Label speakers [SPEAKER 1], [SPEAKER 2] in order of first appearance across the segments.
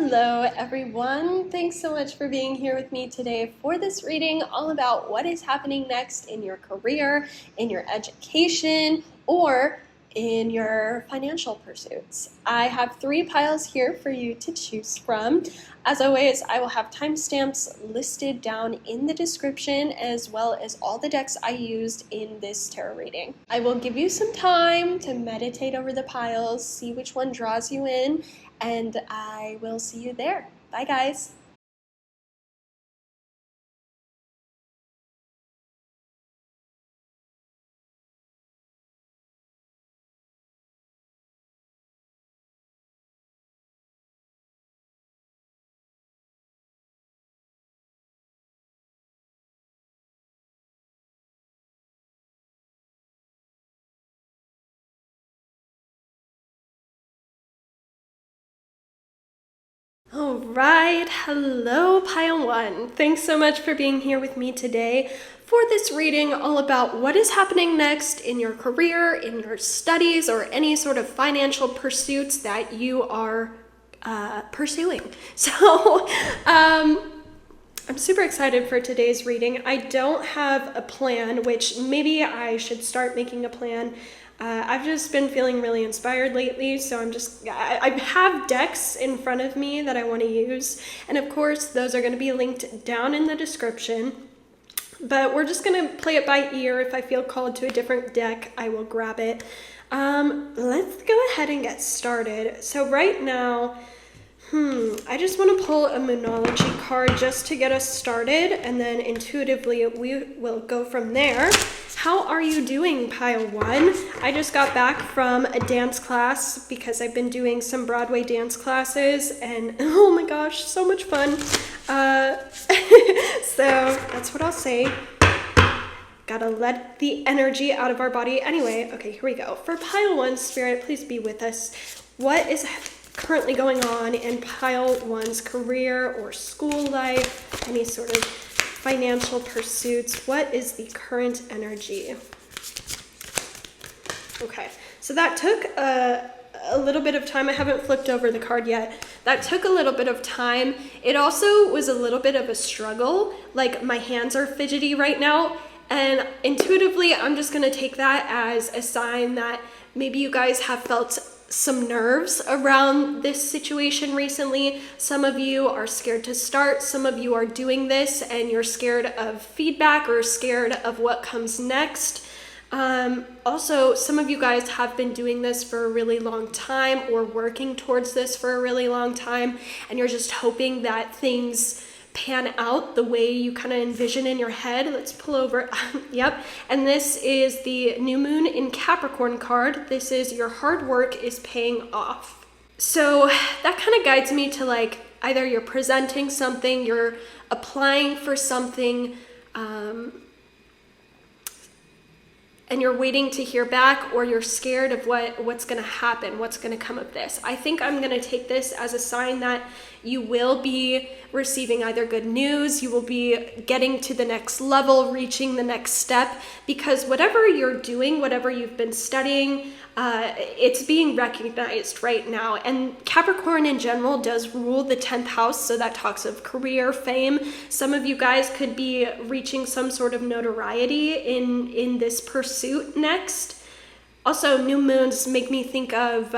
[SPEAKER 1] Hello everyone, thanks so much for being here with me today for this reading all about what is happening next in your career, in your education, or in your financial pursuits. I have 3 piles here for you to choose from. As always, I will have timestamps listed down in the description as well as all the decks I used in this tarot reading. I will give you some time to meditate over the piles, see which one draws you in, and I will see you there. Bye, guys. All right, hello pile 1. Thanks so much for being here with me today for this reading all about what is happening next in your career, in your studies, or any sort of financial pursuits that you are pursuing. So I'm super excited for today's reading. I don't have a plan, which maybe I should start making a plan. I've just been feeling really inspired lately, so I have decks in front of me that I want to use, and of course those are going to be linked down in the description, but we're just going to play it by ear. If I feel called to a different deck, I will grab it. Let's go ahead and get started. So right now, I just want to pull a Moonology card just to get us started, and then intuitively we will go from there. How are you doing, pile 1? I just got back from a dance class because I've been doing some Broadway dance classes, and oh my gosh, so much fun. So that's what I'll say. Gotta let the energy out of our body. Anyway, okay, here we go. For pile 1, Spirit, please be with us. What is currently going on in pile 1's career or school life, any sort of financial pursuits? What is the current energy? Okay, so that took a little bit of time. I haven't flipped over the card yet. That took a little bit of time. It also was a little bit of a struggle. Like, my hands are fidgety right now, and intuitively I'm just gonna take that as a sign that maybe you guys have felt some nerves around this situation recently. Some of you are scared to start. Some of you are doing this and you're scared of feedback or scared of what comes next. Also, some of you guys have been doing this for a really long time or working towards this for a really long time, and you're just hoping that things pan out the way you kind of envision in your head. Let's pull over. Yep. And this is the new moon in Capricorn card. This is your hard work is paying off. So that kind of guides me to, like, either you're presenting something, you're applying for something, and you're waiting to hear back, or you're scared of what's going to happen, what's going to come of this. I think I'm going to take this as a sign that you will be receiving either good news, you will be getting to the next level, reaching the next step, because whatever you're doing, whatever you've been studying, it's being recognized right now. And Capricorn in general does rule the 10th house, so that talks of career, fame. Some of you guys could be reaching some sort of notoriety in this pursuit next. Also, new moons make me think of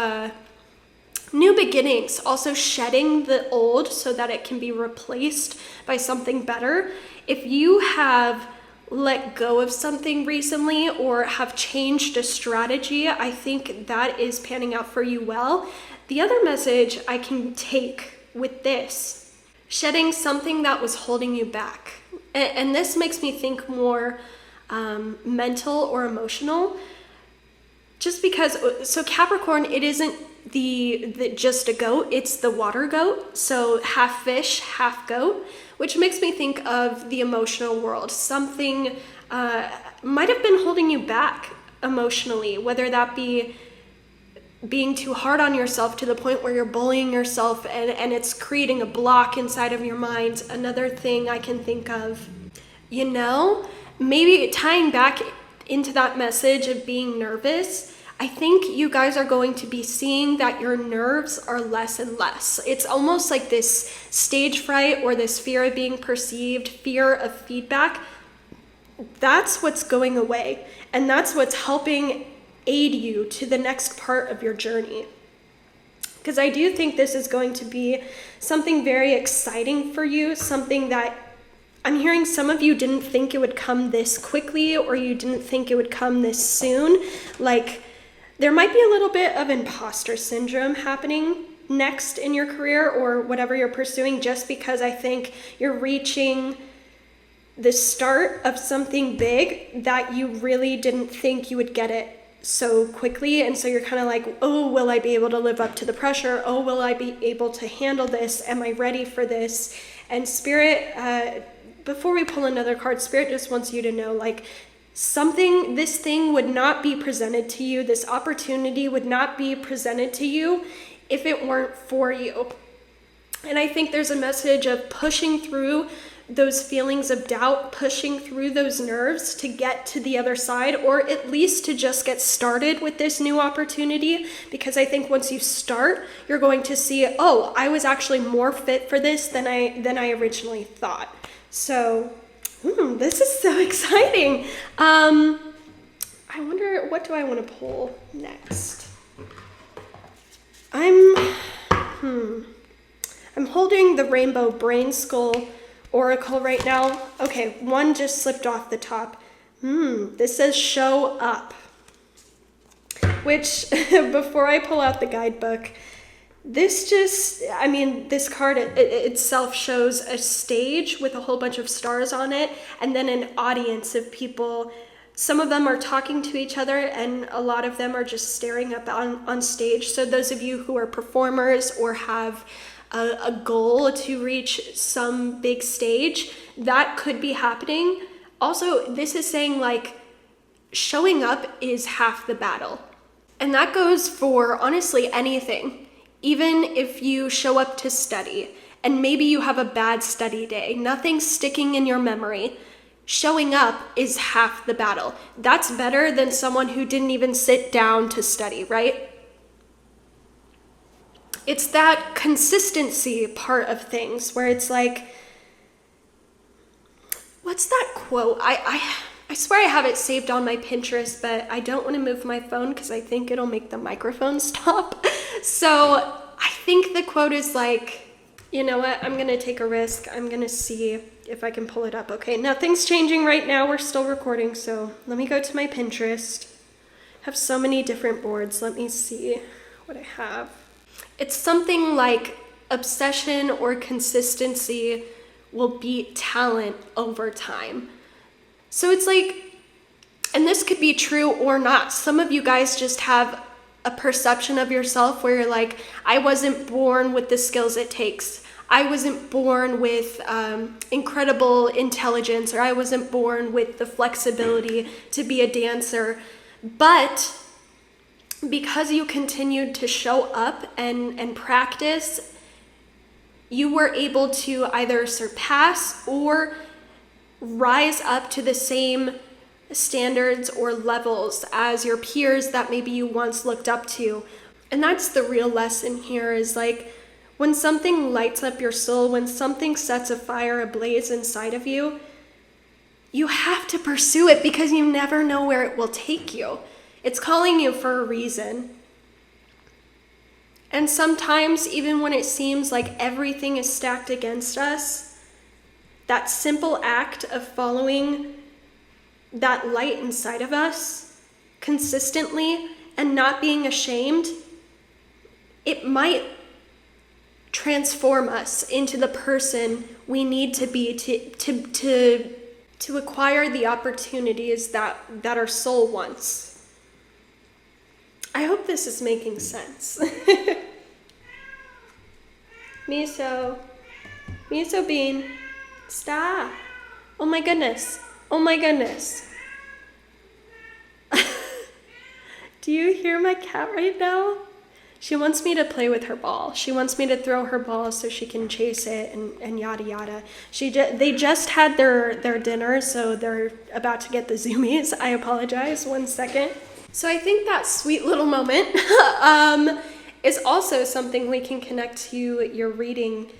[SPEAKER 1] new beginnings, also shedding the old so that it can be replaced by something better. If you have let go of something recently or have changed a strategy, I think that is panning out for you well. The other message I can take with this, shedding something that was holding you back. And this makes me think more mental or emotional, just because, so Capricorn, it isn't the just a goat, it's the water goat, so half fish, half goat, which makes me think of the emotional world. Something might have been holding you back emotionally, whether that be being too hard on yourself to the point where you're bullying yourself and it's creating a block inside of your mind. Another thing I can think of, maybe tying back into that message of being nervous, I think you guys are going to be seeing that your nerves are less and less. It's almost like this stage fright or this fear of being perceived, fear of feedback. That's what's going away, and that's what's helping aid you to the next part of your journey. Because I do think this is going to be something very exciting for you, something that I'm hearing some of you didn't think it would come this quickly, or you didn't think it would come this soon. Like, there might be a little bit of imposter syndrome happening next in your career or whatever you're pursuing, just because I think you're reaching the start of something big that you really didn't think you would get it so quickly. And so you're kind of like, oh, will I be able to live up to the pressure? Oh, will I be able to handle this? Am I ready for this? And Spirit, before we pull another card, Spirit just wants you to know, like, this thing would not be presented to you, this opportunity would not be presented to you if it weren't for you. And I think there's a message of pushing through those feelings of doubt, pushing through those nerves to get to the other side, or at least to just get started with this new opportunity. Because I think once you start, you're going to see, oh, I was actually more fit for this than I originally thought. So, this is so exciting. I wonder, what do I want to pull next? I'm holding the Rainbow Brain Skull Oracle right now. Okay, one just slipped off the top. This says show up. Which, before I pull out the guidebook, this card itself shows a stage with a whole bunch of stars on it, and then an audience of people. Some of them are talking to each other, and a lot of them are just staring up on stage. So those of you who are performers or have a goal to reach some big stage, that could be happening. Also, this is saying, like, showing up is half the battle. And that goes for, honestly, anything. Even if you show up to study, and maybe you have a bad study day, nothing's sticking in your memory, showing up is half the battle. That's better than someone who didn't even sit down to study, right? It's that consistency part of things where it's like, what's that quote? I swear I have it saved on my Pinterest, but I don't want to move my phone because I think it'll make the microphone stop. So I think the quote is like, you know what? I'm going to take a risk. I'm going to see if I can pull it up. Okay, nothing's changing right now. We're still recording. So let me go to my Pinterest. I have so many different boards. Let me see what I have. It's something like obsession or consistency will beat talent over time. So it's like, and this could be true or not. Some of you guys just have a perception of yourself where you're like, I wasn't born with the skills it takes. I wasn't born with incredible intelligence, or I wasn't born with the flexibility to be a dancer. But because you continued to show up and practice, you were able to either surpass or rise up to the same standards or levels as your peers that maybe you once looked up to. And that's the real lesson here, is like, when something lights up your soul, when something sets a fire ablaze inside of you, you have to pursue it because you never know where it will take you. It's calling you for a reason. And sometimes, even when it seems like everything is stacked against us, that simple act of following that light inside of us consistently and not being ashamed, it might transform us into the person we need to be to acquire the opportunities that our soul wants. I hope this is making sense. Miso Bean, stop. Oh my goodness. Oh my goodness. Do you hear my cat right now? She wants me to play with her ball. She wants me to throw her ball so she can chase it and yada yada. They just had their dinner, so they're about to get the zoomies. I apologize. 1 second. So I think that sweet little moment is also something we can connect to your reading.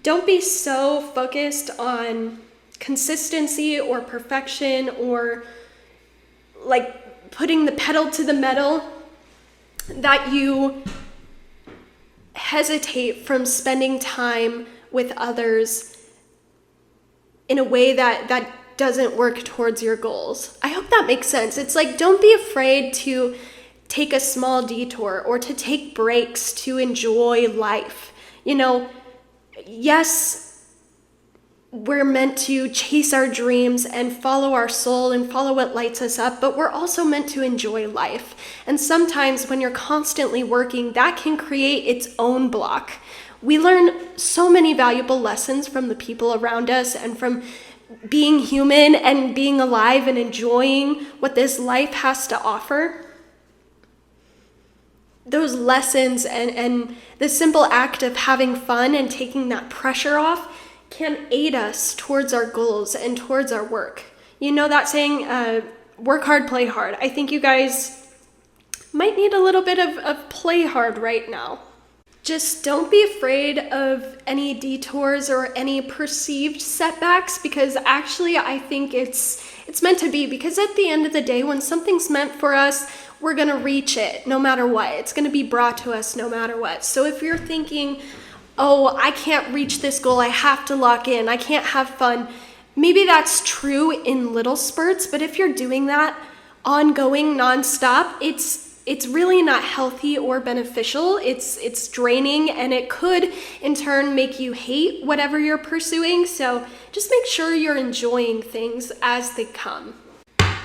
[SPEAKER 1] Don't be so focused on consistency or perfection or like putting the pedal to the metal that you hesitate from spending time with others in a way that doesn't work towards your goals. I hope that makes sense. It's like, don't be afraid to take a small detour or to take breaks to enjoy life. You know, yes, we're meant to chase our dreams and follow our soul and follow what lights us up, but we're also meant to enjoy life. And sometimes when you're constantly working, that can create its own block. We learn so many valuable lessons from the people around us and from being human and being alive and enjoying what this life has to offer. Those lessons and the simple act of having fun and taking that pressure off can aid us towards our goals and towards our work. You know that saying, work hard, play hard. I think you guys might need a little bit of play hard right now. Just don't be afraid of any detours or any perceived setbacks, because actually I think it's meant to be, because at the end of the day, when something's meant for us, we're gonna reach it no matter what. It's gonna be brought to us no matter what. So if you're thinking, oh, I can't reach this goal, I have to lock in, I can't have fun, maybe that's true in little spurts, but if you're doing that ongoing, nonstop, it's really not healthy or beneficial. It's draining, and it could in turn make you hate whatever you're pursuing. So just make sure you're enjoying things as they come.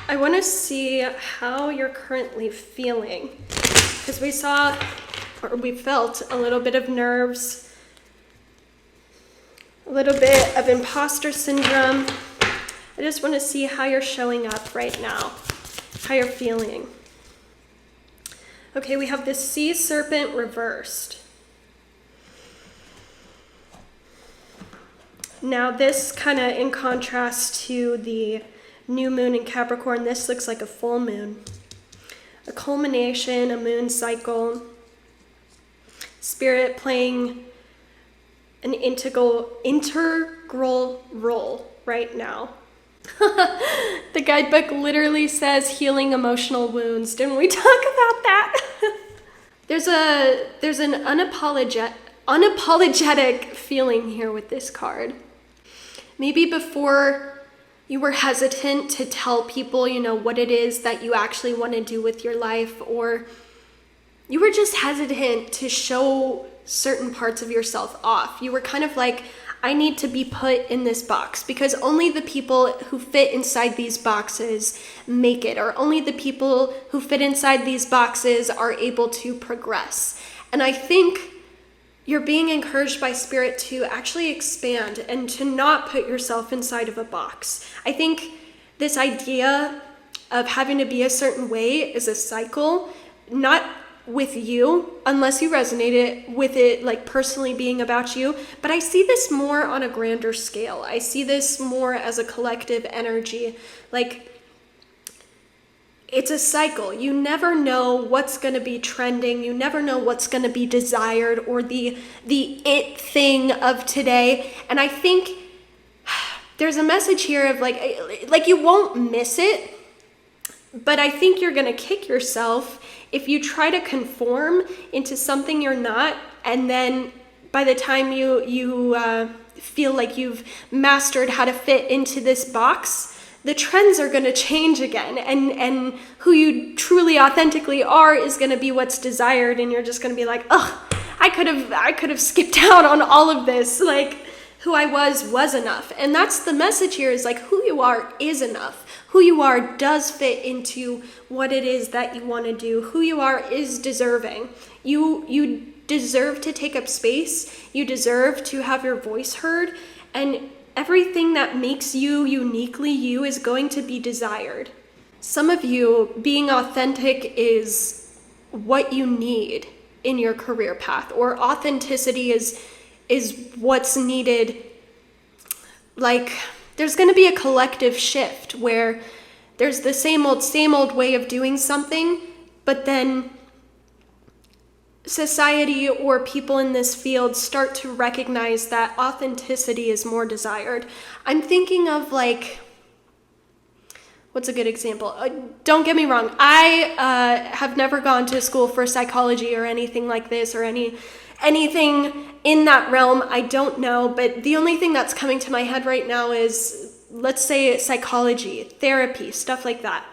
[SPEAKER 1] I want to see how you're currently feeling, because we felt a little bit of nerves, a little bit of imposter syndrome. I just want to see how you're showing up right now, how you're feeling. Okay, we have this sea serpent reversed. Now this kind of in contrast to the new moon in Capricorn, this looks like a full moon. A culmination, a moon cycle. Spirit playing an integral role right now. The guidebook literally says healing emotional wounds. Didn't we talk about that? There's an unapologetic feeling here with this card. Maybe before you were hesitant to tell people, you know, what it is that you actually want to do with your life, or you were just hesitant to show certain parts of yourself off. You were kind of like, I need to be put in this box because only the people who fit inside these boxes make it, or only the people who fit inside these boxes are able to progress. And I think you're being encouraged by Spirit to actually expand and to not put yourself inside of a box. I think this idea of having to be a certain way is a cycle, not with you, unless you resonated with it, like personally being about you. But I see this more on a grander scale. I see this more as a collective energy. Like, it's a cycle. You never know what's going to be trending. You never know what's going to be desired, or the it thing of today. And I think there's a message here of like you won't miss it, but I think you're going to kick yourself if you try to conform into something you're not, and then by the time you feel like you've mastered how to fit into this box, the trends are going to change again, and who you truly authentically are is going to be what's desired, and you're just going to be like, ugh, I could have skipped out on all of this. Like, who I was enough. And that's the message here, is like, who you are is enough. Who you are does fit into what it is that you want to do. Who you are is deserving. You deserve to take up space. You deserve to have your voice heard. And everything that makes you uniquely you is going to be desired. Some of you, being authentic is what you need in your career path, or authenticity is what's needed. Like, there's going to be a collective shift where there's the same old way of doing something, but then society or people in this field start to recognize that authenticity is more desired. I'm thinking of like, what's a good example? Don't get me wrong. I have never gone to school for psychology or anything like this or anything in that realm. I don't know, but the only thing that's coming to my head right now is, let's say, psychology, therapy, stuff like that.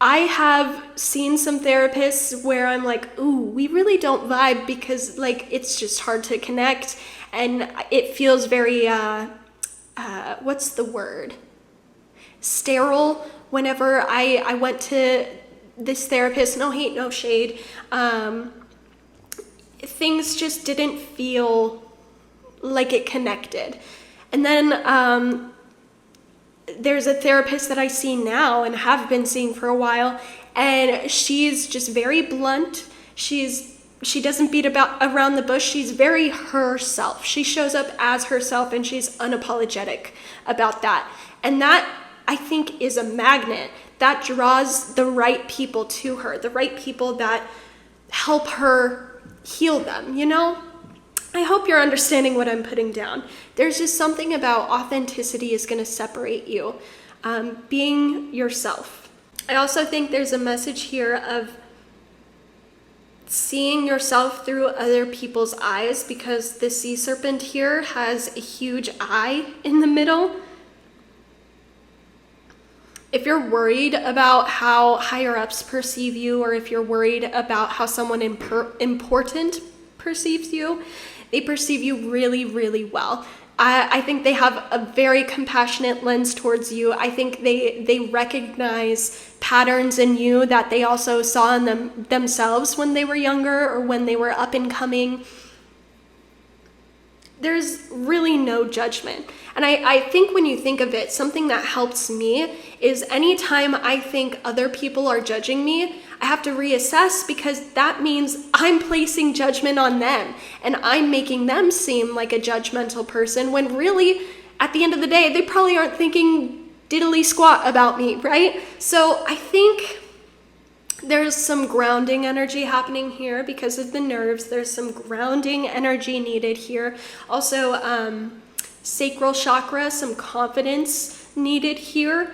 [SPEAKER 1] I have seen some therapists where I'm like, ooh, we really don't vibe because like it's just hard to connect and it feels very, what's the word? Sterile. Whenever I went to this therapist, no hate, no shade, things just didn't feel like it connected. And then there's a therapist that I see now and have been seeing for a while, and she's just very blunt. She doesn't beat around the bush. She's very herself. She shows up as herself and she's unapologetic about that. And that, I think, is a magnet that draws the right people to her, the right people that help her heal them, you know? I hope you're understanding what I'm putting down. There's just something about authenticity is going to separate you, being yourself. I also think there's a message here of seeing yourself through other people's eyes, because the sea serpent here has a huge eye in the middle. If you're worried about how higher ups perceive you, or if you're worried about how someone important perceives you, they perceive you really, really well. I think they have a very compassionate lens towards you. I think they recognize patterns in you that they also saw in themselves when they were younger or when they were up and coming. There's really no judgment. And I think when you think of it, something that helps me is anytime I think other people are judging me, I have to reassess, because that means I'm placing judgment on them and I'm making them seem like a judgmental person when really, at the end of the day, they probably aren't thinking diddly squat about me, right? So I think there's some grounding energy happening here because of the nerves. There's some grounding energy needed here. Also, sacral chakra, some confidence needed here.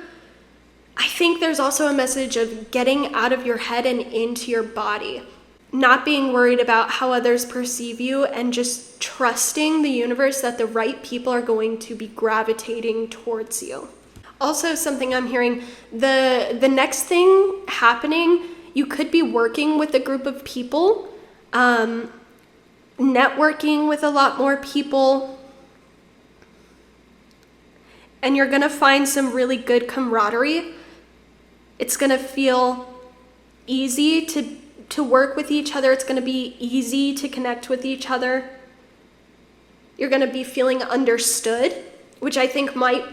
[SPEAKER 1] I think there's also a message of getting out of your head and into your body, not being worried about how others perceive you, and just trusting the universe that the right people are going to be gravitating towards you. Also, something I'm hearing, the next thing happening, you could be working with a group of people, networking with a lot more people, and you're gonna find some really good camaraderie. It's gonna feel easy to work with each other. It's gonna be easy to connect with each other. You're gonna be feeling understood, which I think might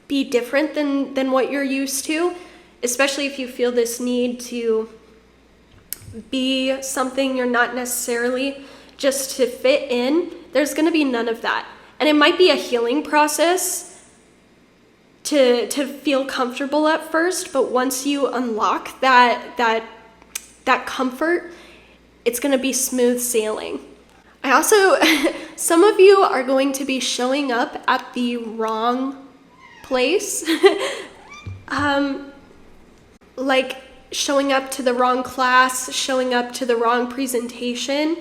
[SPEAKER 1] be different than what you're used to, especially if you feel this need to be something you're not necessarily just to fit in. There's gonna be none of that. And it might be a healing process to feel comfortable at first, but once you unlock that comfort, it's going to be smooth sailing. I also, some of you are going to be showing up at the wrong place, like showing up to the wrong class, showing up to the wrong presentation,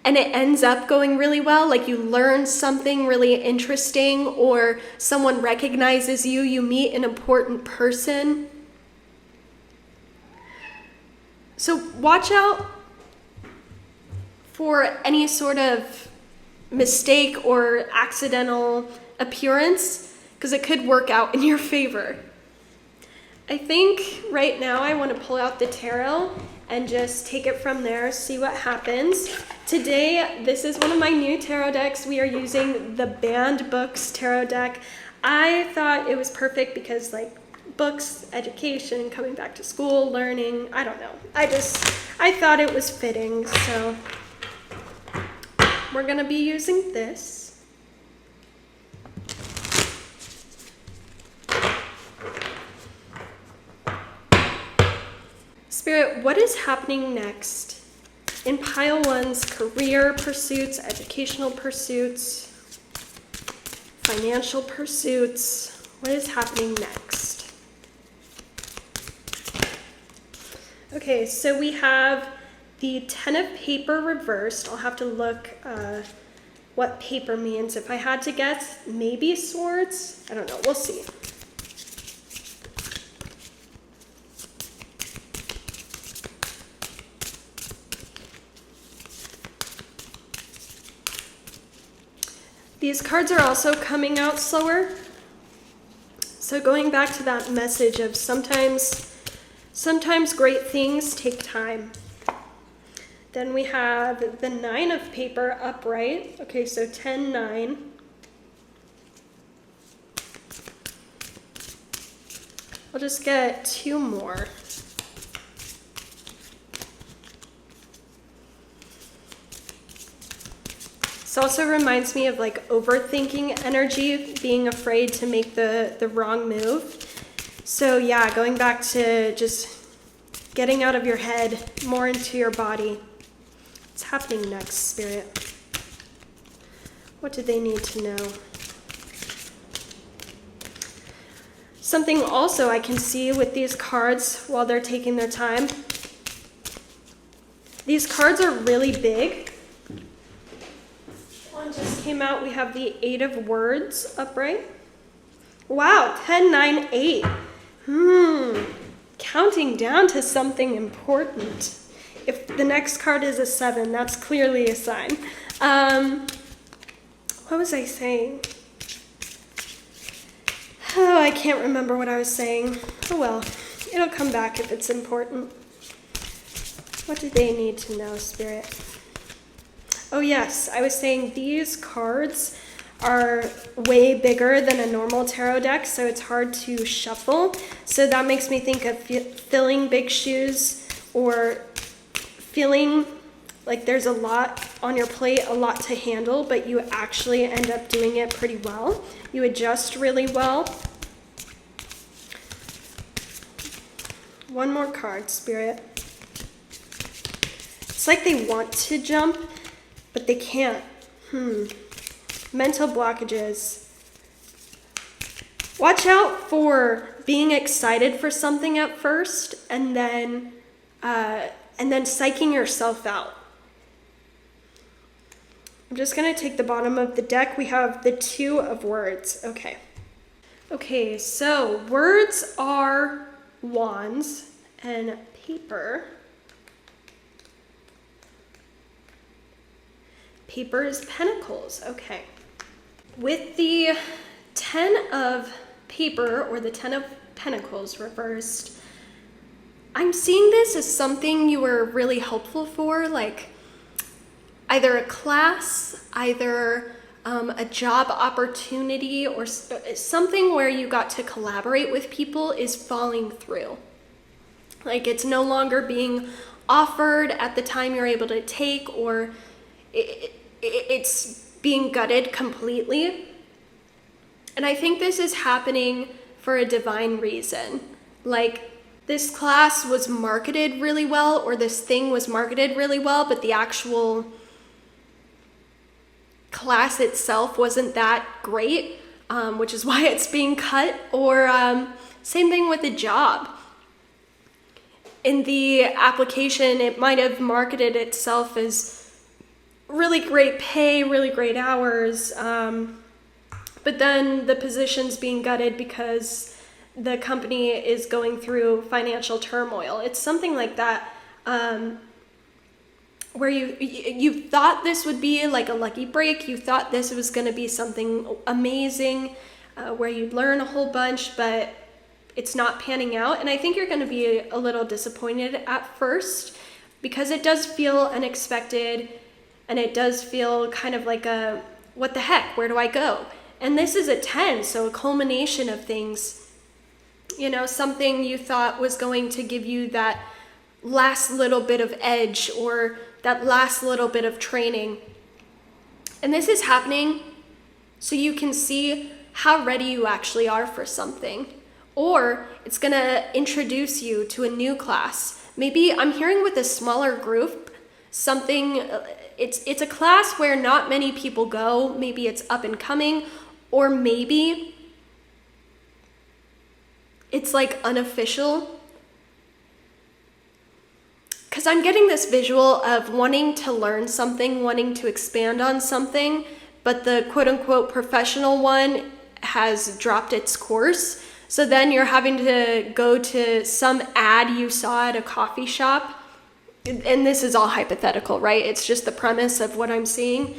[SPEAKER 1] and it ends up going really well. Like you learn something really interesting, or someone recognizes you, you meet an important person. So watch out for any sort of mistake or accidental appearance, because it could work out in your favor. I think right now I want to pull out the tarot and just take it from there, see what happens. Today, this is one of my new tarot decks. We are using the Banned Books tarot deck. I thought it was perfect because, like, books, education, coming back to school, learning, I don't know. I thought it was fitting, so we're gonna be using this. Spirit, what is happening next in pile one's career pursuits, educational pursuits, financial pursuits? What is happening next? Okay, so we have the 10 of paper reversed. I'll have to look what paper means. If I had to guess, maybe swords. I don't know. We'll see. These cards are also coming out slower. So going back to that message of sometimes great things take time. Then we have the 9 of paper upright. Okay, so 10, 9. I'll just get 2 more. This also reminds me of like overthinking energy, being afraid to make the wrong move. So yeah, going back to just getting out of your head, more into your body. What's happening next, Spirit? What do they need to know? Something also I can see with these cards while they're taking their time. These cards are really big. One just came out. We have the 8 of Words upright. Wow, 10, 9, 8. Counting down to something important. If the next card is a 7, that's clearly a sign. What was I saying? Oh, I can't remember what I was saying. Oh well, it'll come back if it's important. What do they need to know, Spirit? Oh yes, I was saying these cards are way bigger than a normal tarot deck, so it's hard to shuffle. So that makes me think of filling big shoes, or feeling like there's a lot on your plate, a lot to handle, but you actually end up doing it pretty well. You adjust really well. One more card, Spirit. It's like they want to jump, but they can't. Mental blockages. Watch out for being excited for something at first and then psyching yourself out. I'm just going to take the bottom of the deck. We have the 2 of Words. Okay, so words are wands and paper. Paper is pentacles. Okay. With the 10 of paper, or the 10 of pentacles reversed, I'm seeing this as something you were really hopeful for, like either a class, either a job opportunity, or something where you got to collaborate with people is falling through. Like it's no longer being offered at the time you're able to take, or it's being gutted completely. And I think this is happening for a divine reason. Like this class was marketed really well, or this thing was marketed really well, but the actual class itself wasn't that great, which is why it's being cut. Or same thing with a job. In the application, it might have marketed itself as really great pay, really great hours, but then the position's being gutted because the company is going through financial turmoil. It's something like that, where you thought this would be like a lucky break. You thought this was going to be something amazing, where you'd learn a whole bunch, but it's not panning out. And I think you're going to be a little disappointed at first, because it does feel unexpected, and it does feel kind of like a, what the heck, where do I go? And this is a 10, so a culmination of things. You know, something you thought was going to give you that last little bit of edge, or that last little bit of training. And this is happening so you can see how ready you actually are for something. Or it's gonna introduce you to a new class Maybe I'm hearing with a smaller group, something, it's a class where not many people go. Maybe it's up and coming, or maybe it's like unofficial. Because I'm getting this visual of wanting to learn something, wanting to expand on something, but the quote unquote professional one has dropped its course. So then you're having to go to some ad you saw at a coffee shop. And this is all hypothetical, right? It's just the premise of what I'm seeing.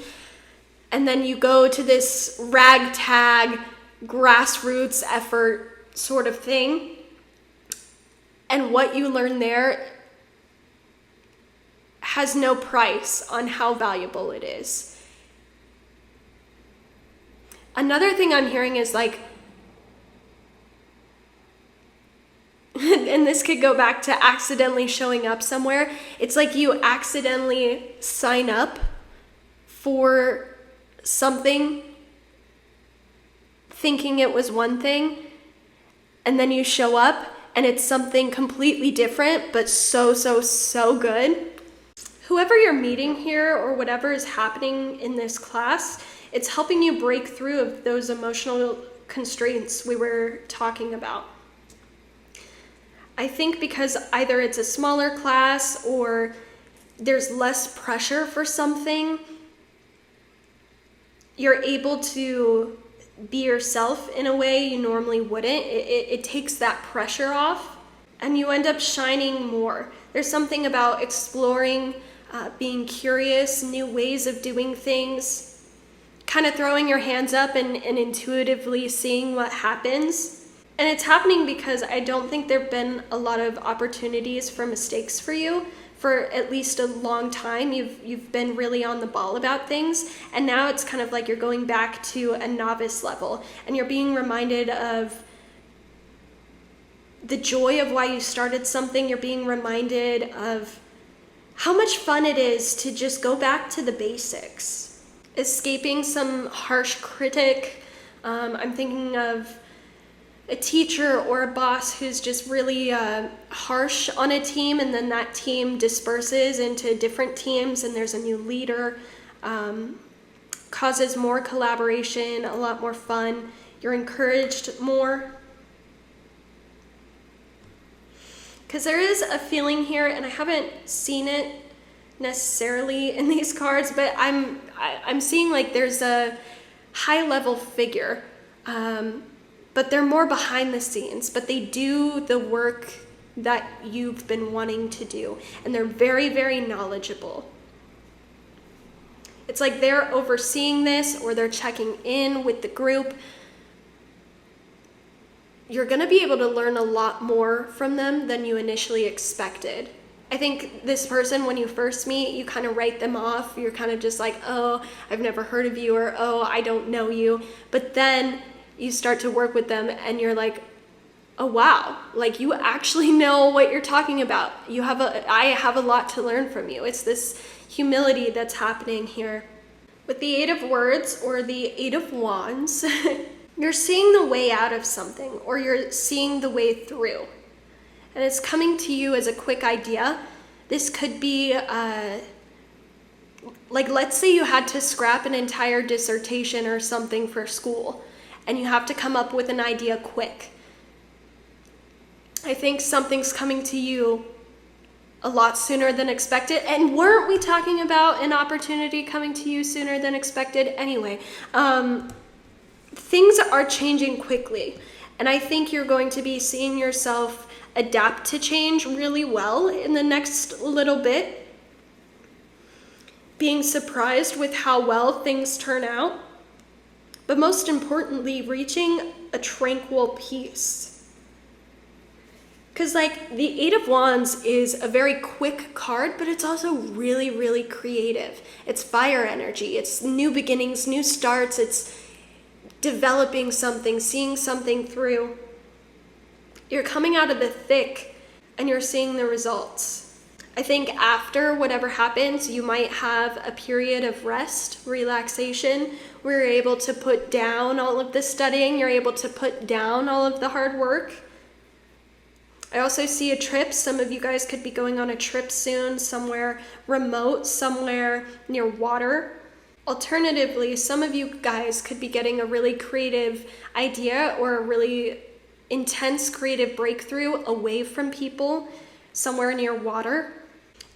[SPEAKER 1] And then you go to this ragtag, grassroots effort sort of thing. And what you learn there has no price on how valuable it is. Another thing I'm hearing is like, and this could go back to accidentally showing up somewhere. It's like you accidentally sign up for something thinking it was one thing, and then you show up and it's something completely different, but so good. Whoever you're meeting here or whatever is happening in this class, it's helping you break through of those emotional constraints we were talking about. I think because either it's a smaller class or there's less pressure for something, you're able to be yourself in a way you normally wouldn't. It takes that pressure off and you end up shining more. There's something about exploring, being curious, new ways of doing things, kind of throwing your hands up and intuitively seeing what happens. And it's happening because I don't think there have been a lot of opportunities for mistakes for you for at least a long time. You've been really on the ball about things, and now it's kind of like you're going back to a novice level and you're being reminded of the joy of why you started something. You're being reminded of how much fun it is to just go back to the basics, escaping some harsh critic. I'm thinking of a teacher or a boss who's just really harsh on a team, and then that team disperses into different teams and there's a new leader, causes more collaboration, a lot more fun. You're encouraged more. Because there is a feeling here, and I haven't seen it necessarily in these cards, but I'm seeing like there's a high level figure, but they're more behind the scenes, but they do the work that you've been wanting to do, and they're very, very knowledgeable. It's like they're overseeing this or they're checking in with the group. You're gonna be able to learn a lot more from them than you initially expected. I think this person, when you first meet, you kind of write them off. You're kind of just like, oh, I've never heard of you, or oh, I don't know you. But then you start to work with them and you're like, oh wow, like you actually know what you're talking about. I have a lot to learn from you. It's this humility that's happening here. With the Eight of Words or the Eight of Wands, you're seeing the way out of something, or you're seeing the way through. And it's coming to you as a quick idea. This could be, like let's say you had to scrap an entire dissertation or something for school, and you have to come up with an idea quick. I think something's coming to you a lot sooner than expected. And weren't we talking about an opportunity coming to you sooner than expected? Anyway, things are changing quickly. And I think you're going to be seeing yourself adapt to change really well in the next little bit. Being surprised with how well things turn out. But most importantly, reaching a tranquil peace. Because like the Eight of Wands is a very quick card, but it's also really, really creative. It's fire energy. It's new beginnings, new starts. It's developing something, seeing something through. You're coming out of the thick and you're seeing the results. I think after whatever happens, you might have a period of rest, relaxation, where you're able to put down all of the studying, you're able to put down all of the hard work. I also see a trip. Some of you guys could be going on a trip soon, somewhere remote, somewhere near water. Alternatively, some of you guys could be getting a really creative idea or a really intense creative breakthrough away from people, somewhere near water.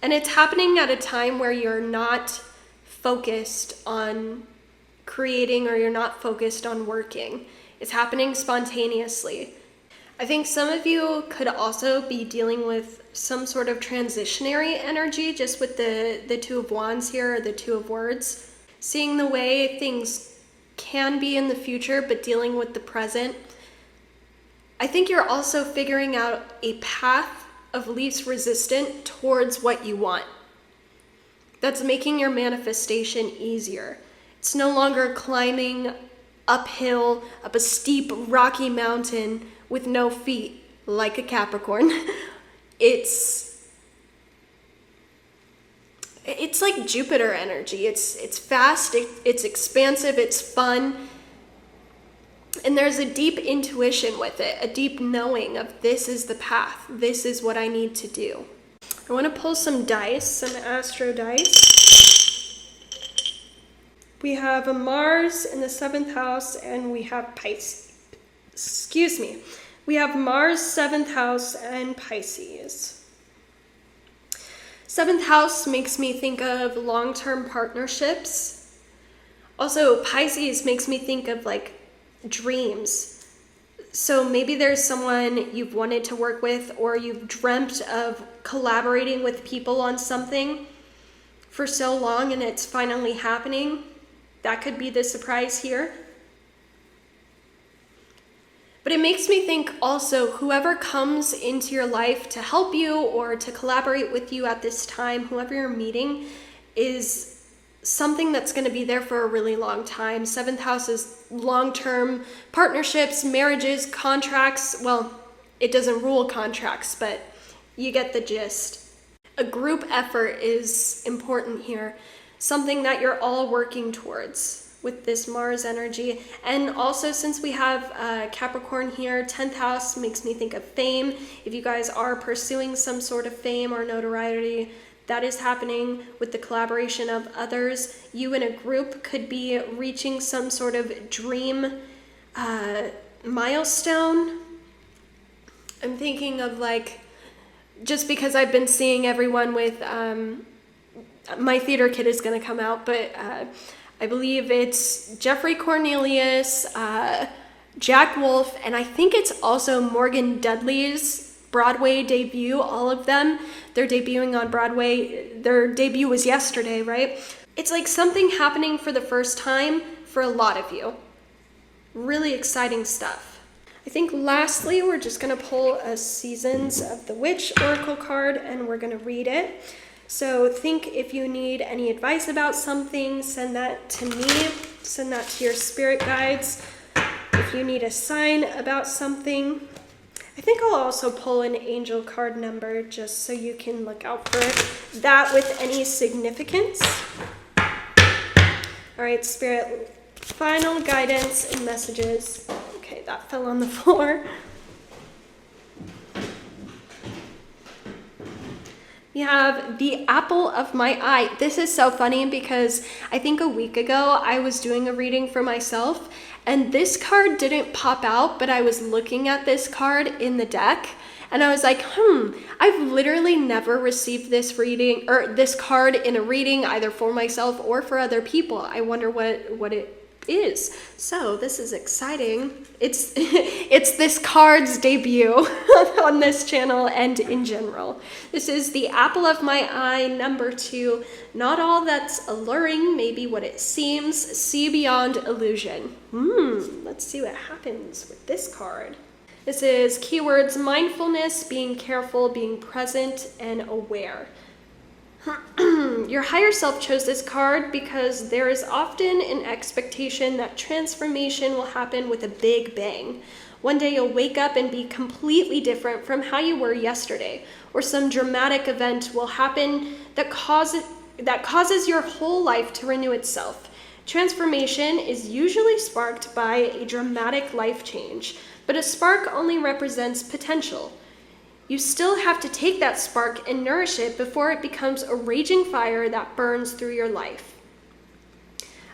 [SPEAKER 1] And it's happening at a time where you're not focused on creating or you're not focused on working. It's happening spontaneously. I think some of you could also be dealing with some sort of transitionary energy, just with the Two of Wands here, or the Two of Words. Seeing the way things can be in the future, but dealing with the present. I think you're also figuring out a path of least resistance towards what you want. That's making your manifestation easier. It's no longer climbing uphill, up a steep, rocky mountain with no feet, like a Capricorn. It's like Jupiter energy. It's fast, it's expansive, it's fun. And there's a deep intuition with it, a deep knowing of this is the path, this is what I need to do. I want to pull some dice, some astro dice. We have a Mars in the 7th house, and we have Pisces. Excuse me. We have Mars, 7th house, and Pisces. 7th house makes me think of long-term partnerships. Also, Pisces makes me think of like dreams. So maybe there's someone you've wanted to work with, or you've dreamt of collaborating with people on something for so long and it's finally happening. That could be the surprise here. But it makes me think also, whoever comes into your life to help you or to collaborate with you at this time, whoever you're meeting, is something that's going to be there for a really long time. 7th house is long-term partnerships, marriages, contracts. Well, it doesn't rule contracts, but you get the gist. A group effort is important here. Something that you're all working towards with this Mars energy. And also, since we have Capricorn here, 10th house makes me think of fame. If you guys are pursuing some sort of fame or notoriety, that is happening with the collaboration of others. You in a group could be reaching some sort of dream milestone. I'm thinking of like, just because I've been seeing everyone with, my theater kid is gonna come out, but I believe it's Jeffrey Cornelius, Jack Wolf, and I think it's also Morgan Dudley's Broadway debut, all of them. They're debuting on Broadway. Their debut was yesterday, right? It's like something happening for the first time for a lot of you. Really exciting stuff. I think lastly, we're just gonna pull a Seasons of the Witch Oracle card and we're gonna read it. So think if you need any advice about something, send that to me, send that to your spirit guides. If you need a sign about something, I think I'll also pull an angel card number just so you can look out for that with any significance. All right, Spirit, final guidance and messages. Okay, that fell on the floor. We have the apple of my eye. This is so funny because I think a week ago I was doing a reading for myself and this card didn't pop out, but I was looking at this card in the deck and I was like, I've literally never received this reading or this card in a reading either for myself or for other people. I wonder what it is. So this is exciting. It's this card's debut on this channel and in general. This is the apple of my eye, number 2. Not all that's alluring may be what it seems. See beyond illusion. Let's see what happens with this card. This is keywords: mindfulness, being careful, being present, and aware. Your higher self chose this card because there is often an expectation that transformation will happen with a big bang. One day you'll wake up and be completely different from how you were yesterday, or some dramatic event will happen that causes your whole life to renew itself. Transformation is usually sparked by a dramatic life change, but a spark only represents potential. You still have to take that spark and nourish it before it becomes a raging fire that burns through your life.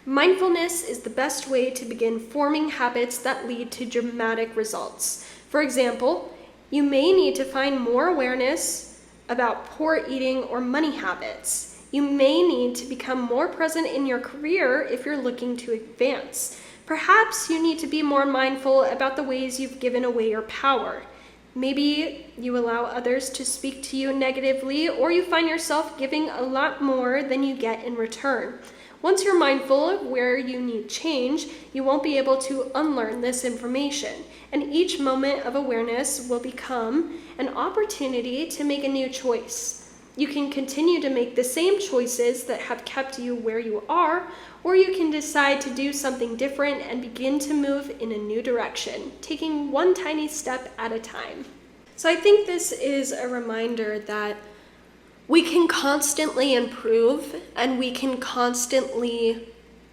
[SPEAKER 1] Mindfulness is the best way to begin forming habits that lead to dramatic results. For example, you may need to find more awareness about poor eating or money habits. You may need to become more present in your career if you're looking to advance. Perhaps you need to be more mindful about the ways you've given away your power. Maybe you allow others to speak to you negatively, or you find yourself giving a lot more than you get in return. Once you're mindful of where you need change, you won't be able to unlearn this information, and each moment of awareness will become an opportunity to make a new choice. You can continue to make the same choices that have kept you where you are, or you can decide to do something different and begin to move in a new direction, taking one tiny step at a time. So I think this is a reminder that we can constantly improve and we can constantly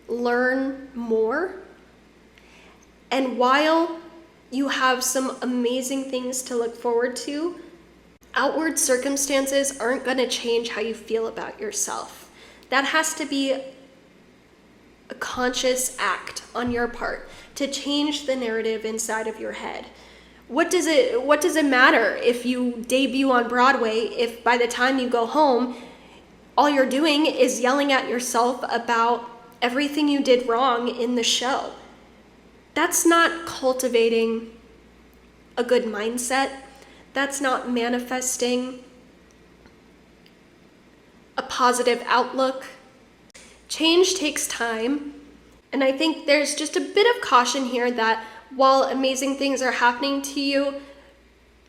[SPEAKER 1] learn more. And while you have some amazing things to look forward to, outward circumstances aren't going to change how you feel about yourself. That has to be a conscious act on your part to change the narrative inside of your head. What does it matter if you debut on Broadway if by the time you go home, all you're doing is yelling at yourself about everything you did wrong in the show? That's not cultivating a good mindset. That's not manifesting a positive outlook. Change takes time, and I think there's just a bit of caution here that while amazing things are happening to you,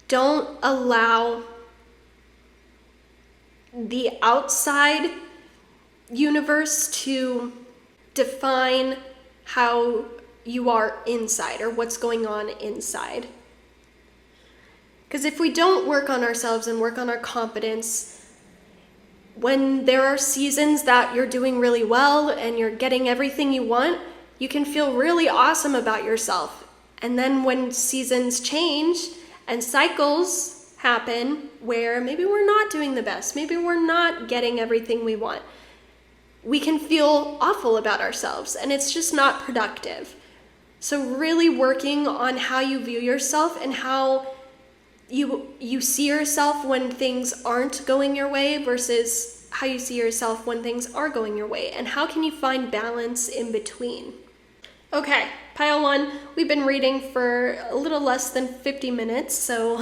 [SPEAKER 1] don't allow the outside universe to define how you are inside or what's going on inside. Because if we don't work on ourselves and work on our confidence, when there are seasons that you're doing really well and you're getting everything you want, you can feel really awesome about yourself. And then when seasons change and cycles happen where maybe we're not doing the best, maybe we're not getting everything we want, we can feel awful about ourselves, and it's just not productive. So really working on how you view yourself and how you see yourself when things aren't going your way versus how you see yourself when things are going your way, and how can you find balance in between. Okay, pile one, we've been reading for a little less than 50 minutes, so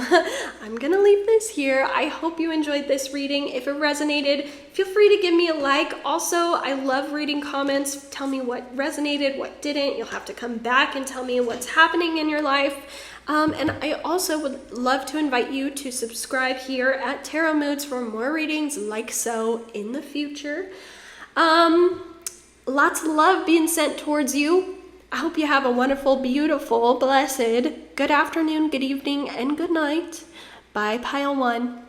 [SPEAKER 1] I'm gonna leave this here. I hope you enjoyed this reading. If it resonated, feel free to give me a like. Also, I love reading comments. Tell me what resonated, what didn't. You'll have to come back and tell me what's happening in your life. And I also would love to invite you to subscribe here at Tarot Moods for more readings like so in the future. Lots of love being sent towards you. I hope you have a wonderful, beautiful, blessed good afternoon, good evening, and good night. Bye, pile one.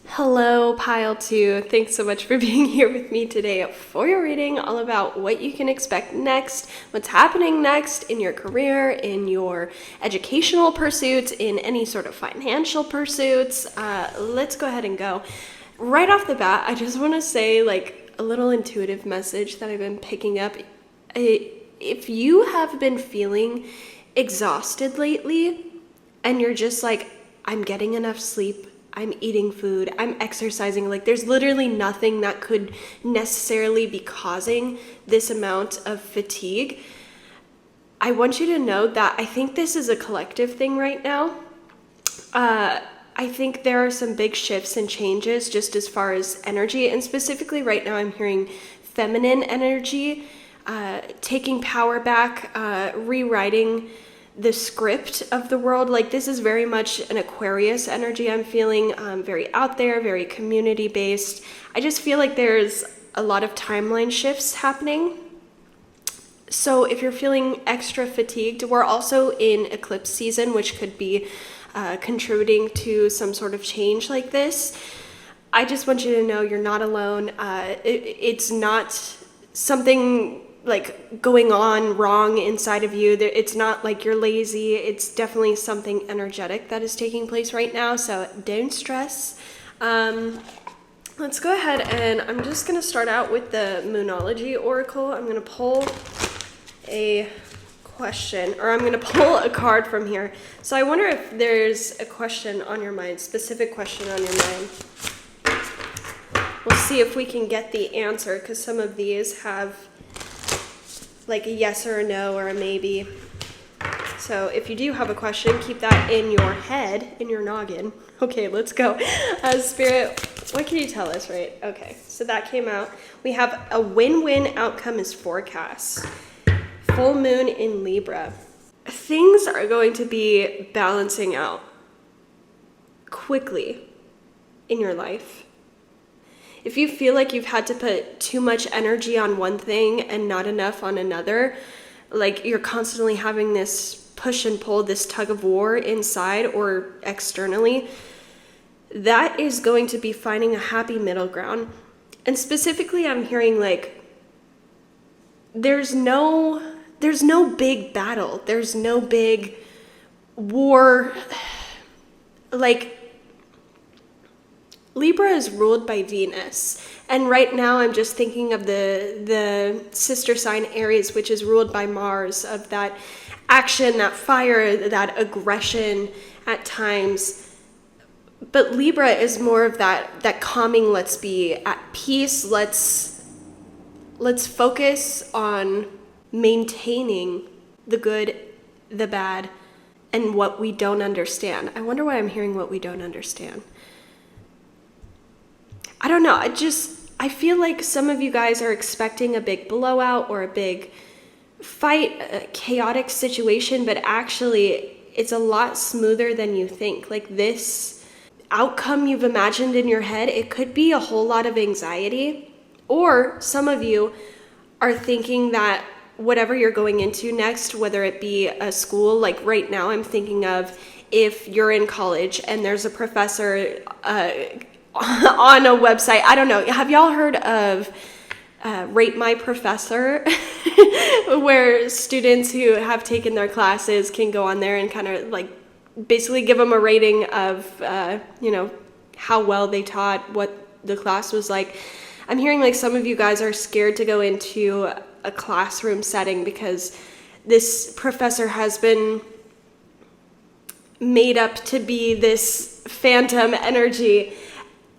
[SPEAKER 1] Hello, pile two. Thanks so much for being here with me today for your reading all about what you can expect next, what's happening next in your career, in your educational pursuits, in any sort of financial pursuits. Let's go ahead and go. Right off the bat, I just want to say, a little intuitive message that I've been picking up. If you have been feeling exhausted lately and you're just like, I'm getting enough sleep, I'm eating food, I'm exercising, there's literally nothing that could necessarily be causing this amount of fatigue, I want you to know that I think this is a collective thing right now. I think there are some big shifts and changes just as far as energy, and specifically right now I'm hearing feminine energy, taking power back, rewriting the script of the world. This is very much an Aquarius energy I'm feeling, very out there, very community-based. I just feel like there's a lot of timeline shifts happening. So if you're feeling extra fatigued, we're also in eclipse season, which could be contributing to some sort of change like this. I just want you to know you're not alone. It's not something like going on wrong inside of you. It's not like you're lazy. It's definitely something energetic that is taking place right now. So don't stress. Let's go ahead and I'm just going to start out with the Moonology Oracle. I'm going to pull a question, or I'm going to pull a card from here. So I wonder if there's a question on your mind, specific question on your mind. We'll see if we can get the answer, because some of these have like a yes or a no or a maybe. So if you do have a question, keep that in your head, in your noggin. Okay, let's go. Spirit, what can you tell us, right? Okay, so that came out. We have a win-win outcome is forecast. Full moon in Libra. Things are going to be balancing out quickly in your life. If you feel like you've had to put too much energy on one thing and not enough on another, like you're constantly having this push and pull, this tug of war inside or externally, that is going to be finding a happy middle ground. And specifically, I'm hearing like there's no big battle. There's no big war. Like, Libra is ruled by Venus. And right now I'm just thinking of the sister sign Aries, which is ruled by Mars, of that action, that fire, that aggression at times. But Libra is more of that calming, let's be at peace, let's focus on maintaining the good, the bad, and what we don't understand. I wonder why I'm hearing what we don't understand. I don't know. I feel like some of you guys are expecting a big blowout or a big fight, a chaotic situation, but actually it's a lot smoother than you think. Like this outcome you've imagined in your head, it could be a whole lot of anxiety, or some of you are thinking that whatever you're going into next, whether it be a school, like right now I'm thinking of if you're in college and there's a professor on a website, I don't know, have y'all heard of Rate My Professor, where students who have taken their classes can go on there and kind of like basically give them a rating of, how well they taught, what the class was like. I'm hearing like some of you guys are scared to go into a classroom setting because this professor has been made up to be this phantom energy,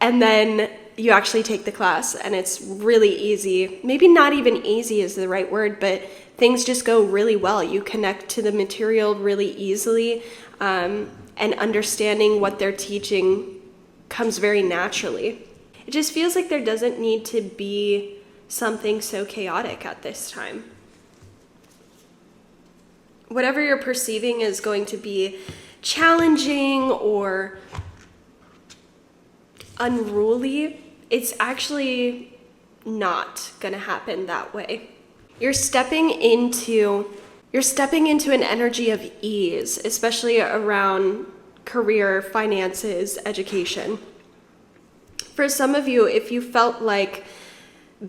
[SPEAKER 1] and then you actually take the class and it's really easy. Maybe not even easy is the right word, but things just go really well. You connect to the material really easily, and understanding what they're teaching comes very naturally. It just feels like there doesn't need to be something so chaotic at this time. Whatever you're perceiving is going to be challenging or unruly, it's actually not going to happen that way. You're stepping into an energy of ease, especially around career, finances, education. For some of you, if you felt like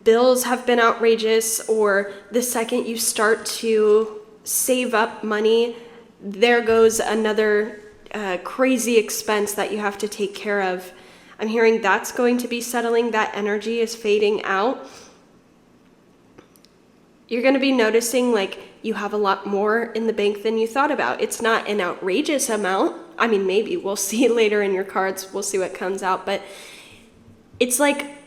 [SPEAKER 1] bills have been outrageous, or the second you start to save up money, there goes another crazy expense that you have to take care of. I'm hearing that's going to be settling. That energy is fading out. You're going to be noticing like you have a lot more in the bank than you thought about. It's not an outrageous amount. I mean, maybe we'll see later in your cards. We'll see what comes out. But it's like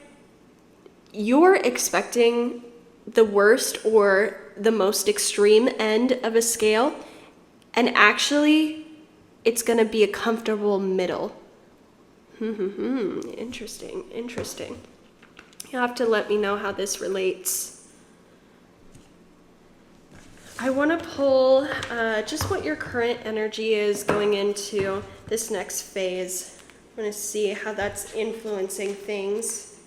[SPEAKER 1] you're expecting the worst or the most extreme end of a scale, and actually it's going to be a comfortable middle. Interesting. You'll have to let me know how this relates. I want to pull just what your current energy is going into this next phase. I'm going to see how that's influencing things.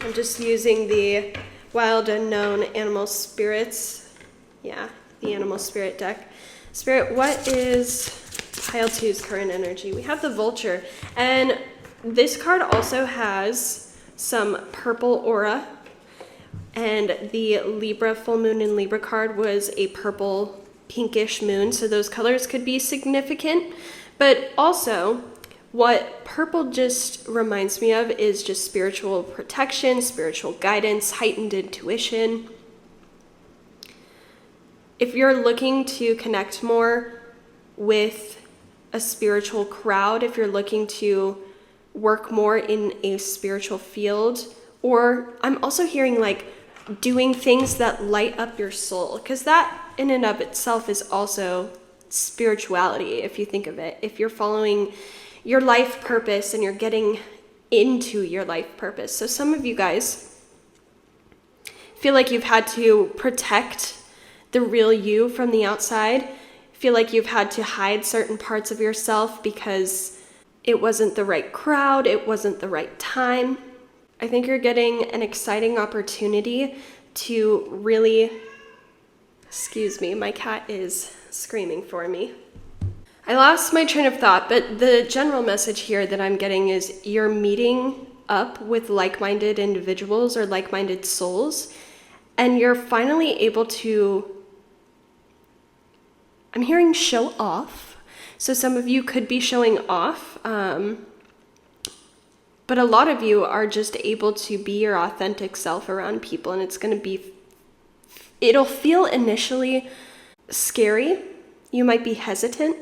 [SPEAKER 1] I'm just using the Wild Unknown Animal Spirits. Yeah, the Animal Spirit deck. Spirit, what is pile 2's current energy? We have the Vulture. And this card also has some purple aura. And the Libra full moon in Libra card was a purple pinkish moon, so those colors could be significant. But also, what purple just reminds me of is just spiritual protection, spiritual guidance, heightened intuition. If you're looking to connect more with a spiritual crowd, if you're looking to work more in a spiritual field, or I'm also hearing like doing things that light up your soul, because that in and of itself is also spirituality, if you think of it. If you're following your life purpose and you're getting into your life purpose. So some of you guys feel like you've had to protect the real you from the outside, feel like you've had to hide certain parts of yourself because it wasn't the right crowd, it wasn't the right time. I think you're getting an exciting opportunity to really, excuse me, my cat is screaming for me. I lost my train of thought, but the general message here that I'm getting is you're meeting up with like-minded individuals or like-minded souls, and you're finally able to, I'm hearing show off. So some of you could be showing off, but a lot of you are just able to be your authentic self around people, and it's going to be, it'll feel initially scary. You might be hesitant,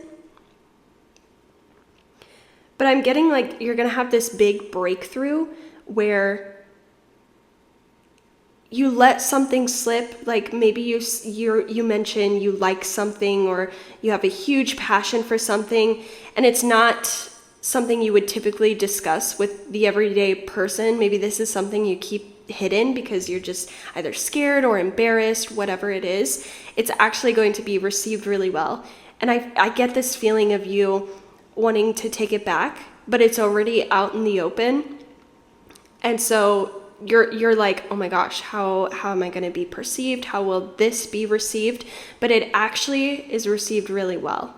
[SPEAKER 1] but I'm getting like you're going to have this big breakthrough where you let something slip, like maybe you mention you like something or you have a huge passion for something, and it's not something you would typically discuss with the everyday person. Maybe this is something you keep hidden because you're just either scared or embarrassed, whatever it is. It's actually going to be received really well. And I get this feeling of you wanting to take it back, but it's already out in the open. And so you're like, oh my gosh, how am I going to be perceived? How will this be received? But it actually is received really well.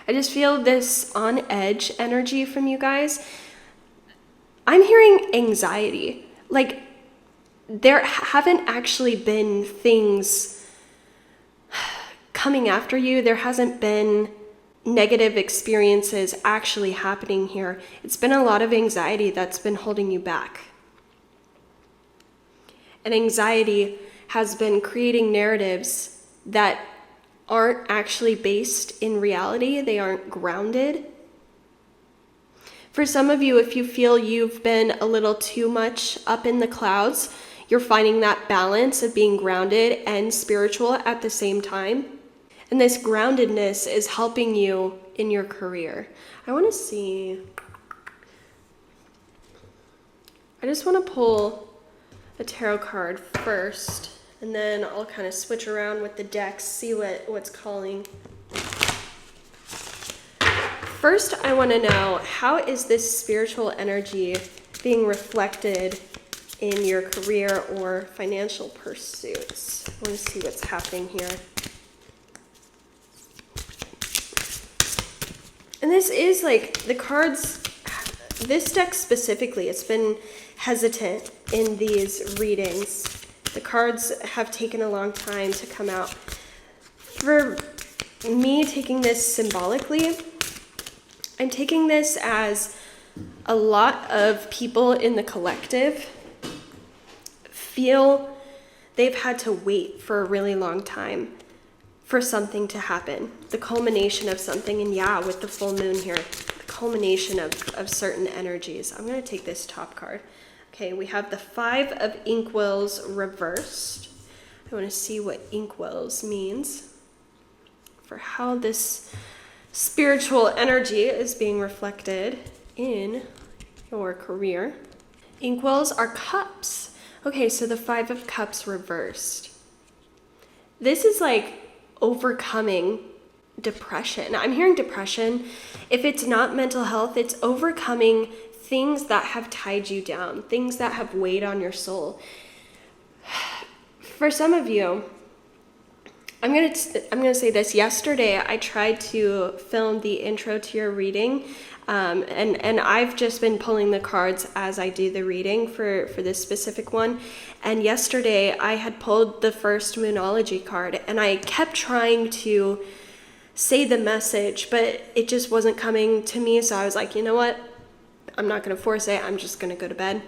[SPEAKER 1] I just feel this on edge energy from you guys. I'm hearing anxiety. Like there haven't actually been things coming after you. There hasn't been negative experiences actually happening here. It's been a lot of anxiety that's been holding you back. And anxiety has been creating narratives that aren't actually based in reality. They aren't grounded. For some of you, if you feel you've been a little too much up in the clouds, you're finding that balance of being grounded and spiritual at the same time. And this groundedness is helping you in your career. I want to see. I just want to pull a tarot card first, and then I'll kind of switch around with the decks, see what's calling. First, I want to know, how is this spiritual energy being reflected in your career or financial pursuits? I want to see what's happening here. And this is like the cards, this deck specifically, it's been hesitant in these readings. The cards have taken a long time to come out. For me, taking this symbolically, I'm taking this as a lot of people in the collective feel they've had to wait for a really long time for something to happen. The culmination of something, and yeah, with the full moon here, the culmination of certain energies. I'm going to take this top card. Okay, we have the 5 of Inkwells reversed. I want to see what Inkwells means for how this spiritual energy is being reflected in your career. Inkwells are cups. Okay, so the 5 of Cups reversed. This is like overcoming depression. I'm hearing depression. If it's not mental health, it's overcoming things that have tied you down, things that have weighed on your soul. For some of you, I'm gonna say this. Yesterday, I tried to film the intro to your reading. And I've just been pulling the cards as I do the reading for this specific one. And yesterday I had pulled the first Moonology card, and I kept trying to say the message, but it just wasn't coming to me. So I was like, you know what? I'm not going to force it. I'm just going to go to bed.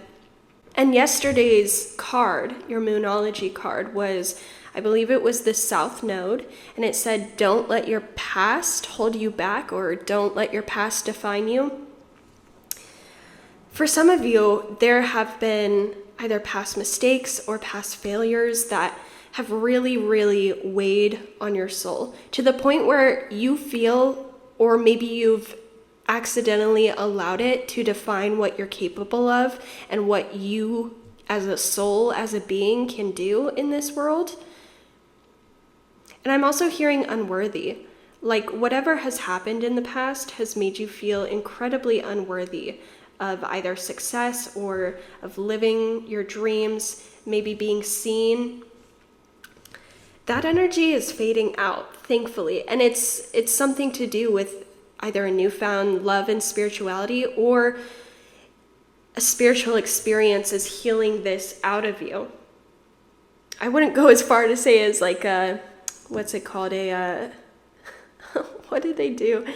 [SPEAKER 1] And yesterday's card, your Moonology card, was, I believe it was the South Node, and it said, don't let your past hold you back, or don't let your past define you. For some of you, there have been either past mistakes or past failures that have really, really weighed on your soul to the point where you feel, or maybe you've accidentally allowed it to define what you're capable of and what you as a soul, as a being, can do in this world. And I'm also hearing unworthy. Like whatever has happened in the past has made you feel incredibly unworthy of either success or of living your dreams, maybe being seen. That energy is fading out, thankfully. And it's something to do with either a newfound love and spirituality, or a spiritual experience is healing this out of you. I wouldn't go as far to say as like what's it called? What did they do?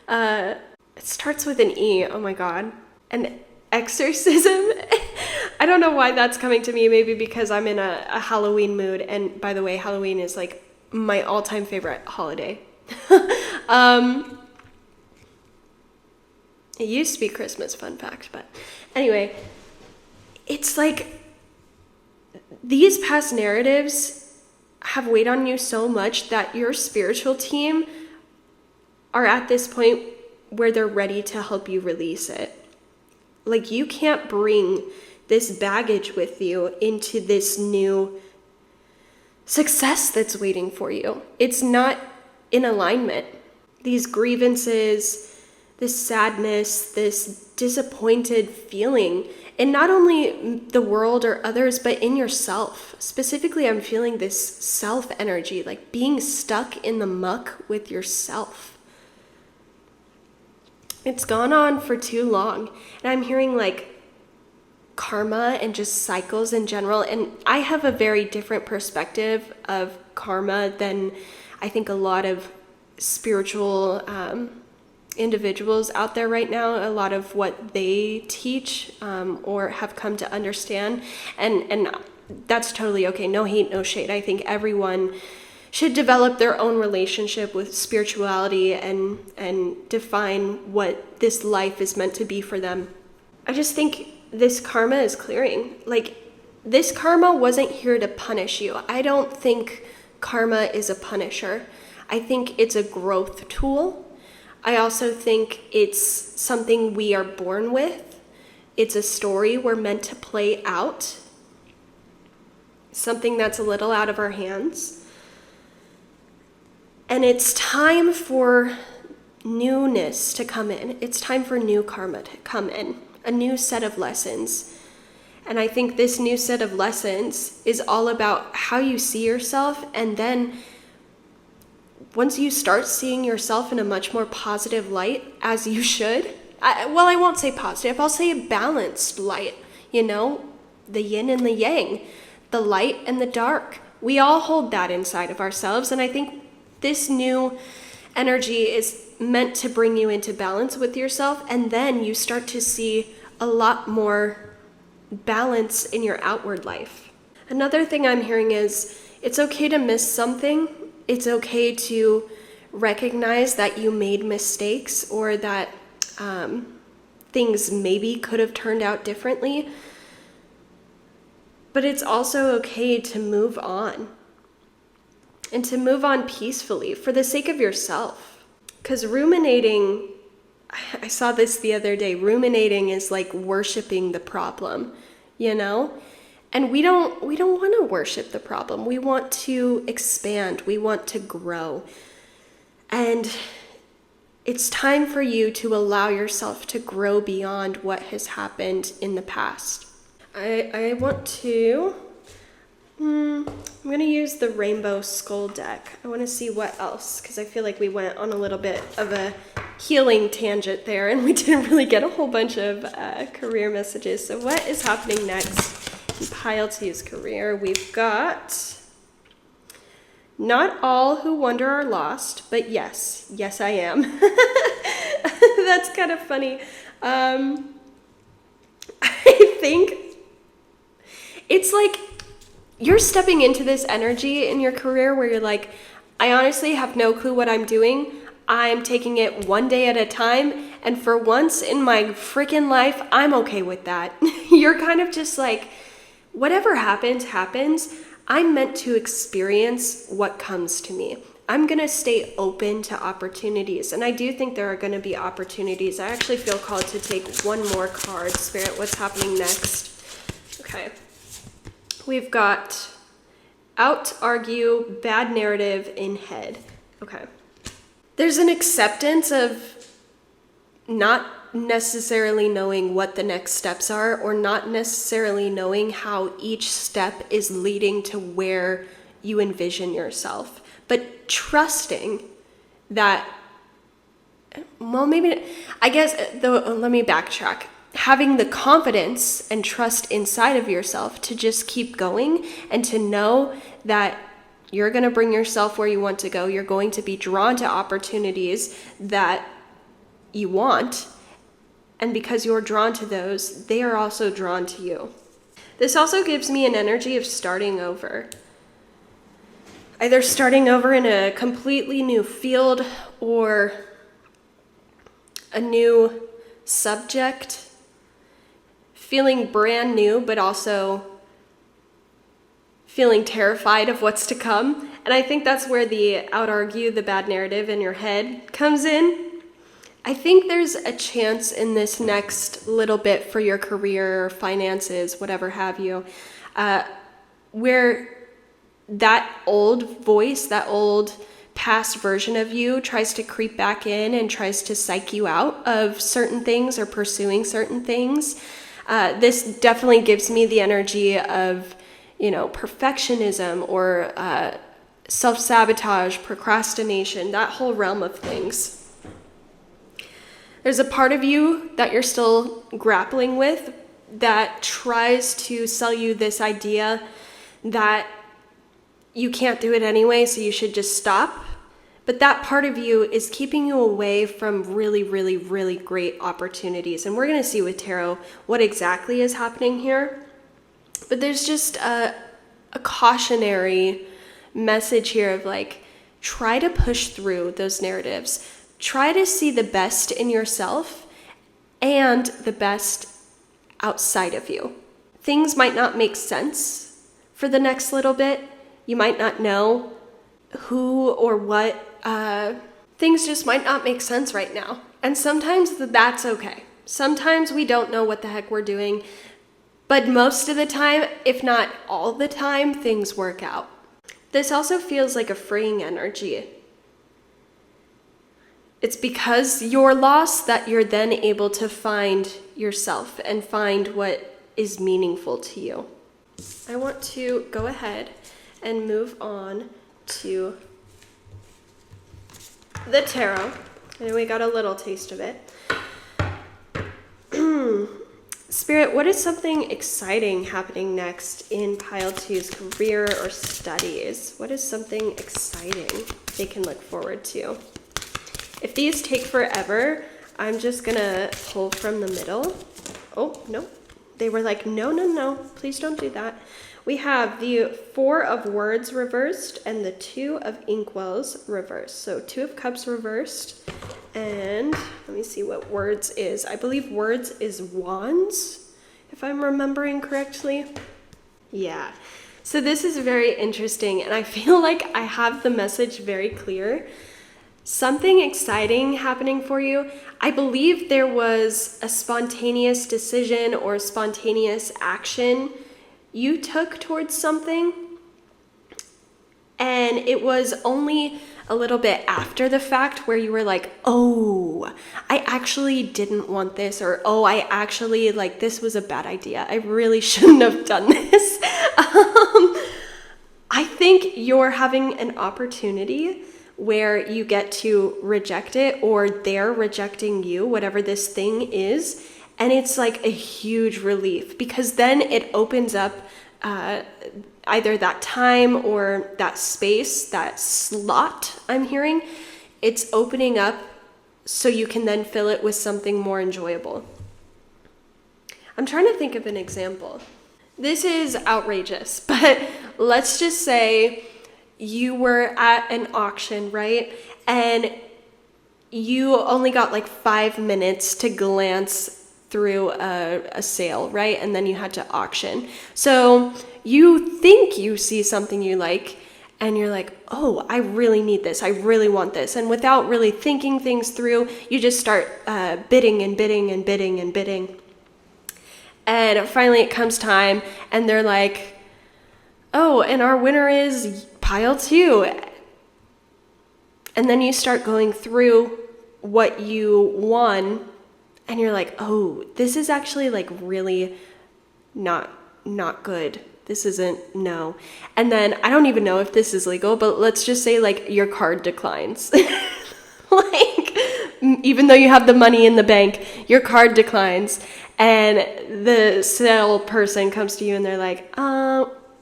[SPEAKER 1] It starts with an E. Oh my God. An exorcism. I don't know why that's coming to me. Maybe because I'm in a Halloween mood. And by the way, Halloween is like my all-time favorite holiday. It used to be Christmas, fun fact. But anyway, it's like these past narratives have weighed on you so much that your spiritual team are at this point where they're ready to help you release it. Like you can't bring this baggage with you into this new success that's waiting for you. It's not in alignment. These grievances, this sadness, this disappointed feeling, and not only the world or others, but in yourself. Specifically, I'm feeling this self energy, like being stuck in the muck with yourself. It's gone on for too long, and I'm hearing like karma and just cycles in general, and I have a very different perspective of karma than I think a lot of spiritual individuals out there right now, a lot of what they teach or have come to understand, and that's totally okay. No hate, no shade. I think everyone should develop their own relationship with spirituality and define what this life is meant to be for them. I just think this karma is clearing. Like, this karma wasn't here to punish you. I don't think karma is a punisher. I think it's a growth tool. I also think it's something we are born with. It's a story we're meant to play out. Something that's a little out of our hands. And it's time for newness to come in. It's time for new karma to come in. A new set of lessons. And I think this new set of lessons is all about how you see yourself, and then once you start seeing yourself in a much more positive light, as you should, I won't say positive, I'll say a balanced light, the yin and the yang, the light and the dark. We all hold that inside of ourselves, and I think this new energy is meant to bring you into balance with yourself, and then you start to see a lot more balance in your outward life. Another thing I'm hearing is it's okay to miss something. It's okay to recognize that you made mistakes, or that things maybe could have turned out differently. But it's also okay to move on, and to move on peacefully for the sake of yourself. Because ruminating, I saw this the other day, ruminating is like worshiping the problem, And we don't want to worship the problem. We want to expand. We want to grow. And it's time for you to allow yourself to grow beyond what has happened in the past. I want to I'm going to use the Rainbow Skull deck. I want to see what else, because I feel like we went on a little bit of a healing tangent there, and we didn't really get a whole bunch of career messages. So what is happening next in Pile 2's career? We've got, not all who wonder are lost, but yes, I am. That's kind of funny. I think it's like you're stepping into this energy in your career where you're like, I honestly have no clue what I'm doing. I'm taking it one day at a time. And for once in my freaking life, I'm okay with that. You're kind of just like, whatever happens, happens. I'm meant to experience what comes to me. I'm going to stay open to opportunities. And I do think there are going to be opportunities. I actually feel called to take one more card. Spirit, what's happening next? Okay. We've got out, argue, bad narrative, in head. Okay. There's an acceptance of not necessarily knowing what the next steps are, or not necessarily knowing how each step is leading to where you envision yourself, but trusting that, well, maybe, I guess, let me backtrack. Having the confidence and trust inside of yourself to just keep going and to know that you're going to bring yourself where you want to go. You're going to be drawn to opportunities that you want. And because you're drawn to those, they are also drawn to you. This also gives me an energy of starting over. Either starting over in a completely new field or a new subject. Feeling brand new, but also feeling terrified of what's to come. And I think that's where the out-argue, the bad narrative in your head comes in. I think there's a chance in this next little bit for your career, finances, whatever have you, where that old voice, that old past version of you tries to creep back in and tries to psych you out of certain things or pursuing certain things. This definitely gives me the energy of, perfectionism or self-sabotage, procrastination, that whole realm of things. There's a part of you that you're still grappling with that tries to sell you this idea that you can't do it anyway, so you should just stop. But that part of you is keeping you away from really, really, really great opportunities. And we're going to see with tarot what exactly is happening here. But there's just a cautionary message here of like, try to push through those narratives. Try to see the best in yourself and the best outside of you. Things might not make sense for the next little bit. You might not know who or what. Things just might not make sense right now. And sometimes that's okay. Sometimes we don't know what the heck we're doing. But most of the time, if not all the time, things work out. This also feels like a freeing energy. It's because you're lost that you're then able to find yourself and find what is meaningful to you. I want to go ahead and move on to the tarot. And we got a little taste of it. Spirit, what is something exciting happening next in Pile 2's career or studies? What is something exciting they can look forward to? If these take forever, I'm just gonna pull from the middle. Oh, no. They were like, no, please don't do that. We have the 4 of Words reversed and the 2 of Inkwells reversed. So 2 of Cups reversed. And let me see what Words is. I believe Words is Wands, if I'm remembering correctly. Yeah. So this is very interesting, and I feel like I have the message very clear. Something exciting happening for you. I believe there was a spontaneous decision or spontaneous action you took towards something, and it was only a little bit after the fact where you were like, oh, I actually didn't want this, or oh, I actually, this was a bad idea. I really shouldn't have done this. I think you're having an opportunity where you get to reject it, or they're rejecting you, whatever this thing is. And it's like a huge relief, because then it opens up either that time or that space, that slot I'm hearing. It's opening up so you can then fill it with something more enjoyable. I'm trying to think of an example. This is outrageous, but let's just say you were at an auction, right? And you only got like 5 minutes to glance through a sale, right? And then you had to auction. So you think you see something you like, and you're like, oh, I really need this. I really want this. And without really thinking things through, you just start bidding and bidding and bidding and bidding. And finally it comes time, and they're like, oh, and our winner is pile 2. And then you start going through what you won, and you're like, oh, this is actually like really not good. This isn't, no. And then I don't even know if this is legal, but let's just say like your card declines. Like, even though you have the money in the bank, your card declines, and the sale person comes to you and they're like,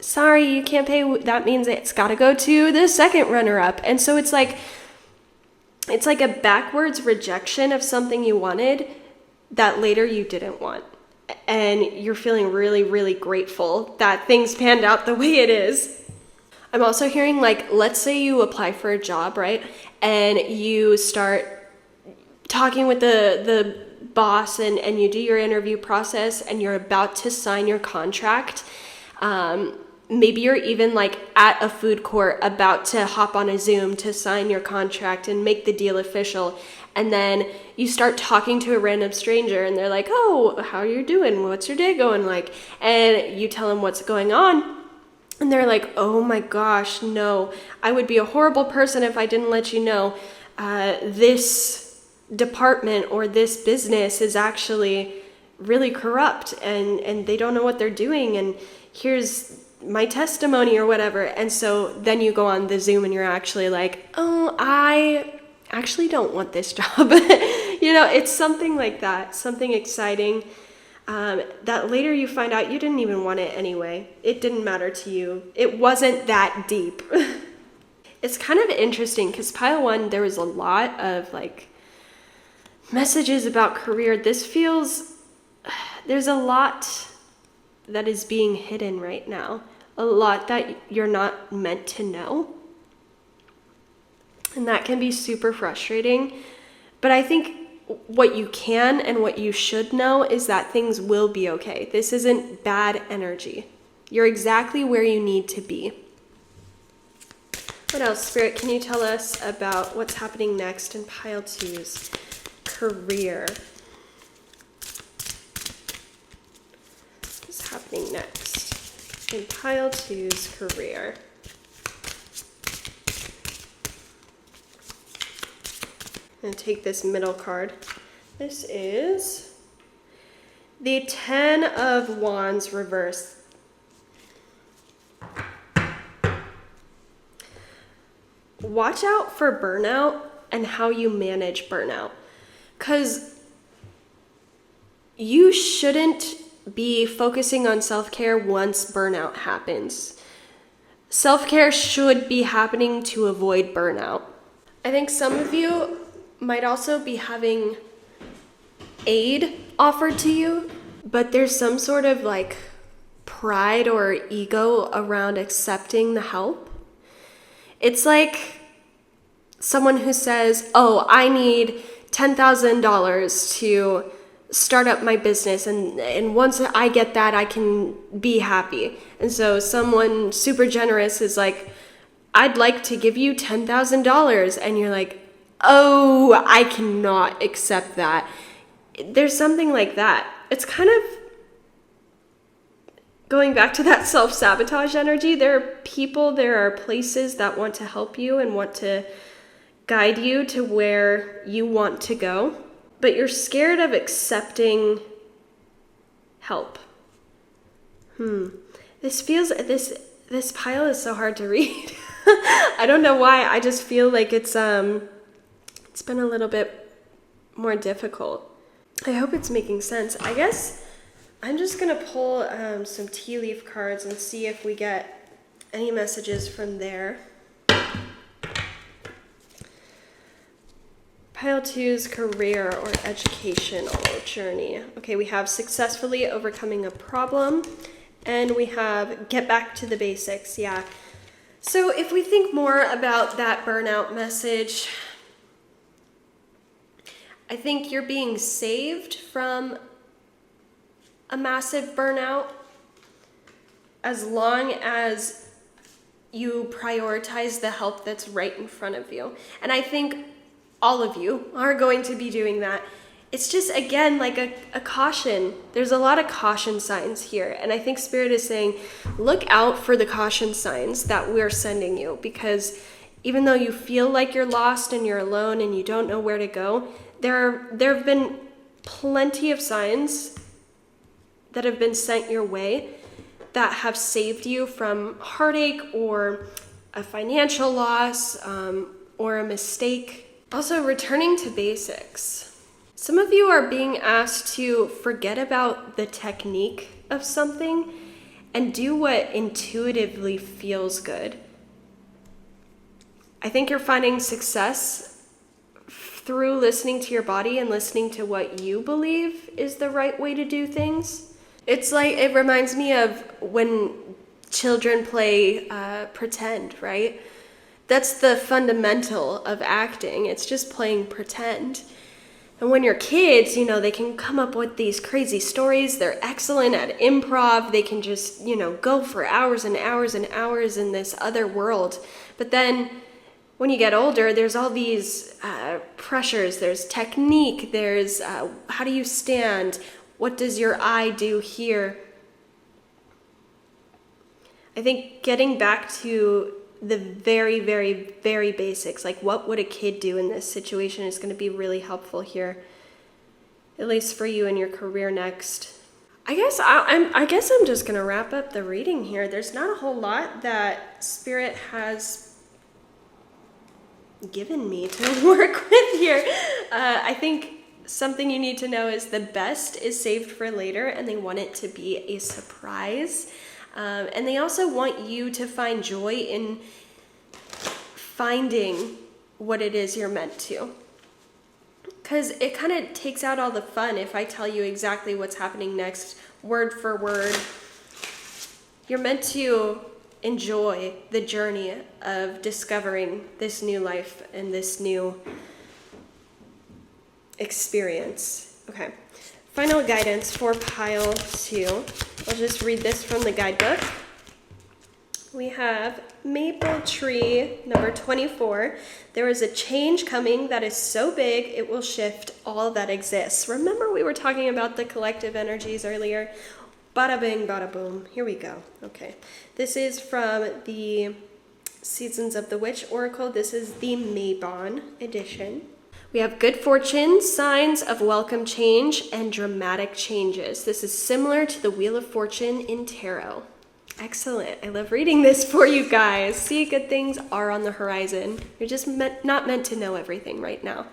[SPEAKER 1] sorry, you can't pay. That means it's got to go to the second runner-up. And so it's like a backwards rejection of something you wanted that later you didn't want. And you're feeling really, really grateful that things panned out the way it is. I'm also hearing, like, let's say you apply for a job, right? And you start talking with the boss, and you do your interview process, and you're about to sign your contract. Maybe you're even like at a food court about to hop on a Zoom to sign your contract and make the deal official. And then you start talking to a random stranger, and they're like, oh, how are you doing? What's your day going like? And you tell them what's going on. And they're like, oh my gosh, no, I would be a horrible person if I didn't let you know. This department or this business is actually really corrupt, and they don't know what they're doing. And here's my testimony or whatever. And so then you go on the Zoom and you're actually like, oh, I actually don't want this job. You know, it's something like that, something exciting that later you find out you didn't even want it anyway. It didn't matter to you. It wasn't that deep. It's kind of interesting because pile 1, there was a lot of like messages about career. This feels, there's a lot that is being hidden right now, a lot that you're not meant to know. And that can be super frustrating. But I think what you can and what you should know is that things will be okay. This isn't bad energy. You're exactly where you need to be. What else, Spirit? Can you tell us about what's happening next in pile 2's career? What's happening next in pile 2's career? I'm going to take this middle card. This is the 10 of Wands reversed. Watch out for burnout and how you manage burnout, because you shouldn't be focusing on self-care once burnout happens. Self-care should be happening to avoid burnout. I think some of you might also be having aid offered to you, but there's some sort of like pride or ego around accepting the help. It's like someone who says, oh, I need $10,000 to start up my business, and once I get that, I can be happy. And so someone super generous is like, I'd like to give you $10,000, and you're like, oh, I cannot accept that. There's something like that. It's kind of going back to that self-sabotage energy. There are people, there are places that want to help you and want to guide you to where you want to go, but you're scared of accepting help. This This pile is so hard to read. I don't know why. I just feel like it's been a little bit more difficult. I hope it's making sense. I guess I'm just gonna pull some tea leaf cards and see if we get any messages from there. Pile 2's career or educational journey. Okay, we have successfully overcoming a problem, and we have get back to the basics. Yeah. So if we think more about that burnout message, I think you're being saved from a massive burnout as long as you prioritize the help that's right in front of you. And I think all of you are going to be doing that. It's just, again, like a caution. There's a lot of caution signs here. And I think Spirit is saying, look out for the caution signs that we're sending you. Because even though you feel like you're lost and you're alone and you don't know where to go, there have been plenty of signs that have been sent your way that have saved you from heartache or a financial loss or a mistake. Also, returning to basics. Some of you are being asked to forget about the technique of something and do what intuitively feels good. I think you're finding success through listening to your body and listening to what you believe is the right way to do things. It's like, it reminds me of when children play pretend, right? That's the fundamental of acting. It's just playing pretend. And when you're kids, they can come up with these crazy stories. They're excellent at improv. They can just, go for hours and hours and hours in this other world. But then when you get older, there's all these pressures. There's technique. There's how do you stand? What does your eye do here? I think getting back to the very, very, very basics, like what would a kid do in this situation, is going to be really helpful here, at least for you in your career next. I guess I'm just going to wrap up the reading here. There's not a whole lot that Spirit has given me to work with here. I think something you need to know is the best is saved for later, and they want it to be a surprise. And they also want you to find joy in finding what it is you're meant to. Because it kind of takes out all the fun if I tell you exactly what's happening next, word for word. You're meant to enjoy the journey of discovering this new life and this new experience. Okay. Final guidance for pile 2. I'll just read this from the guidebook. We have maple tree number 24. There is a change coming that is so big it will shift all that exists. Remember we were talking about the collective energies earlier? Bada bing, bada boom. Here we go. Okay. This is from the Seasons of the Witch Oracle. This is the Mabon edition. We have good fortune, signs of welcome change, and dramatic changes. This is similar to the Wheel of Fortune in tarot. Excellent. I love reading this for you guys. See, good things are on the horizon. You're just not meant to know everything right now.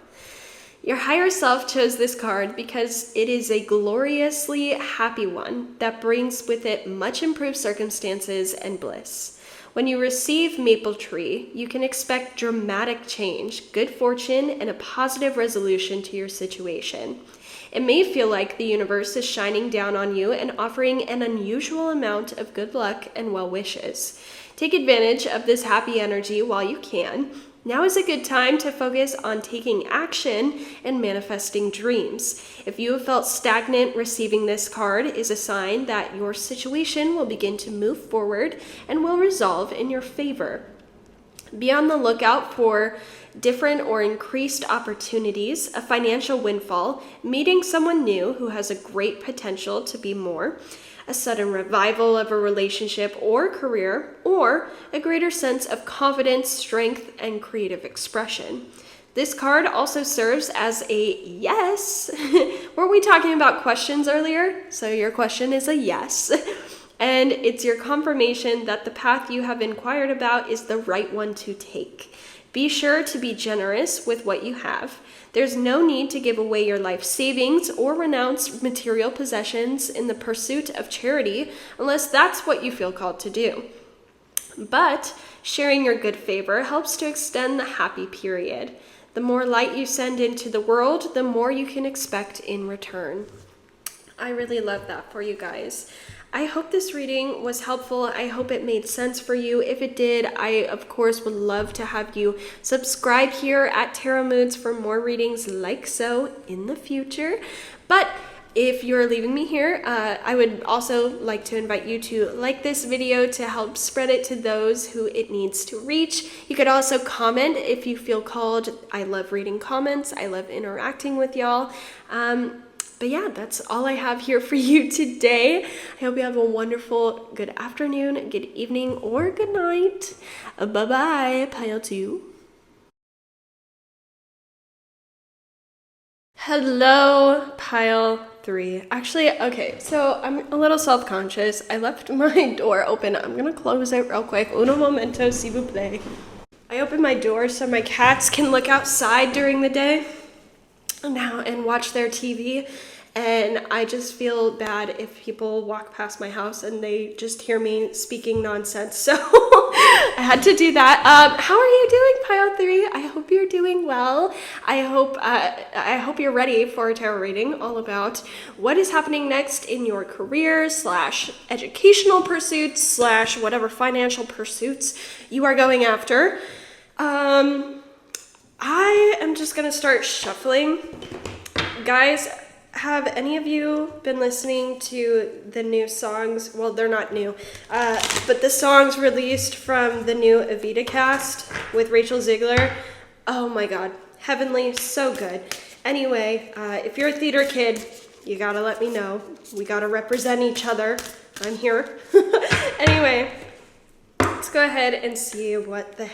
[SPEAKER 1] Your higher self chose this card because it is a gloriously happy one that brings with it much improved circumstances and bliss. When you receive Maple Tree, you can expect dramatic change, good fortune, and a positive resolution to your situation. It may feel like the universe is shining down on you and offering an unusual amount of good luck and well wishes. Take advantage of this happy energy while you can. Now is a good time to focus on taking action and manifesting dreams. If you have felt stagnant, receiving this card is a sign that your situation will begin to move forward and will resolve in your favor. Be on the lookout for different or increased opportunities, a financial windfall, meeting someone new who has a great potential to be more, a sudden revival of a relationship or career, or a greater sense of confidence, strength, and creative expression. This card also serves as a yes. Weren't we talking about questions earlier? So your question is a yes. and it's your confirmation that the path you have inquired about is the right one to take. Be sure to be generous with what you have. There's no need to give away your life savings or renounce material possessions in the pursuit of charity unless that's what you feel called to do. But sharing your good favor helps to extend the happy period. The more light you send into the world, the more you can expect in return. I really love that for you guys. I hope this reading was helpful. I hope it made sense for you. If it did, I, of course, would love to have you subscribe here at Tarot Moods for more readings like so in the future. But if you're leaving me here, I would also like to invite you to like this video to help spread it to those who it needs to reach. You could also comment if you feel called. I love reading comments. I love interacting with y'all. But yeah, that's all I have here for you today. I hope you have a wonderful good afternoon, good evening, or good night. Bye-bye, pile 2. Hello, pile 3. Actually, okay, so I'm a little self-conscious. I left my door open. I'm gonna close it real quick. Uno momento, s'il vous plaît. I opened my door so my cats can look outside during the day now and watch their TV, and I just feel bad if people walk past my house and they just hear me speaking nonsense, so I had to do that. How are you doing, pile 3? I hope you're doing well. I hope you're ready for a tarot reading all about what is happening next in your career / educational pursuits / whatever financial pursuits you are going after. I am just gonna start shuffling. Guys, have any of you been listening to the new songs? Well, they're not new, but the songs released from the new Evita cast with Rachel Ziegler. Oh my god, heavenly, so good. Anyway, if you're a theater kid, you gotta let me know. We gotta represent each other. I'm here. Anyway, let's go ahead and see what the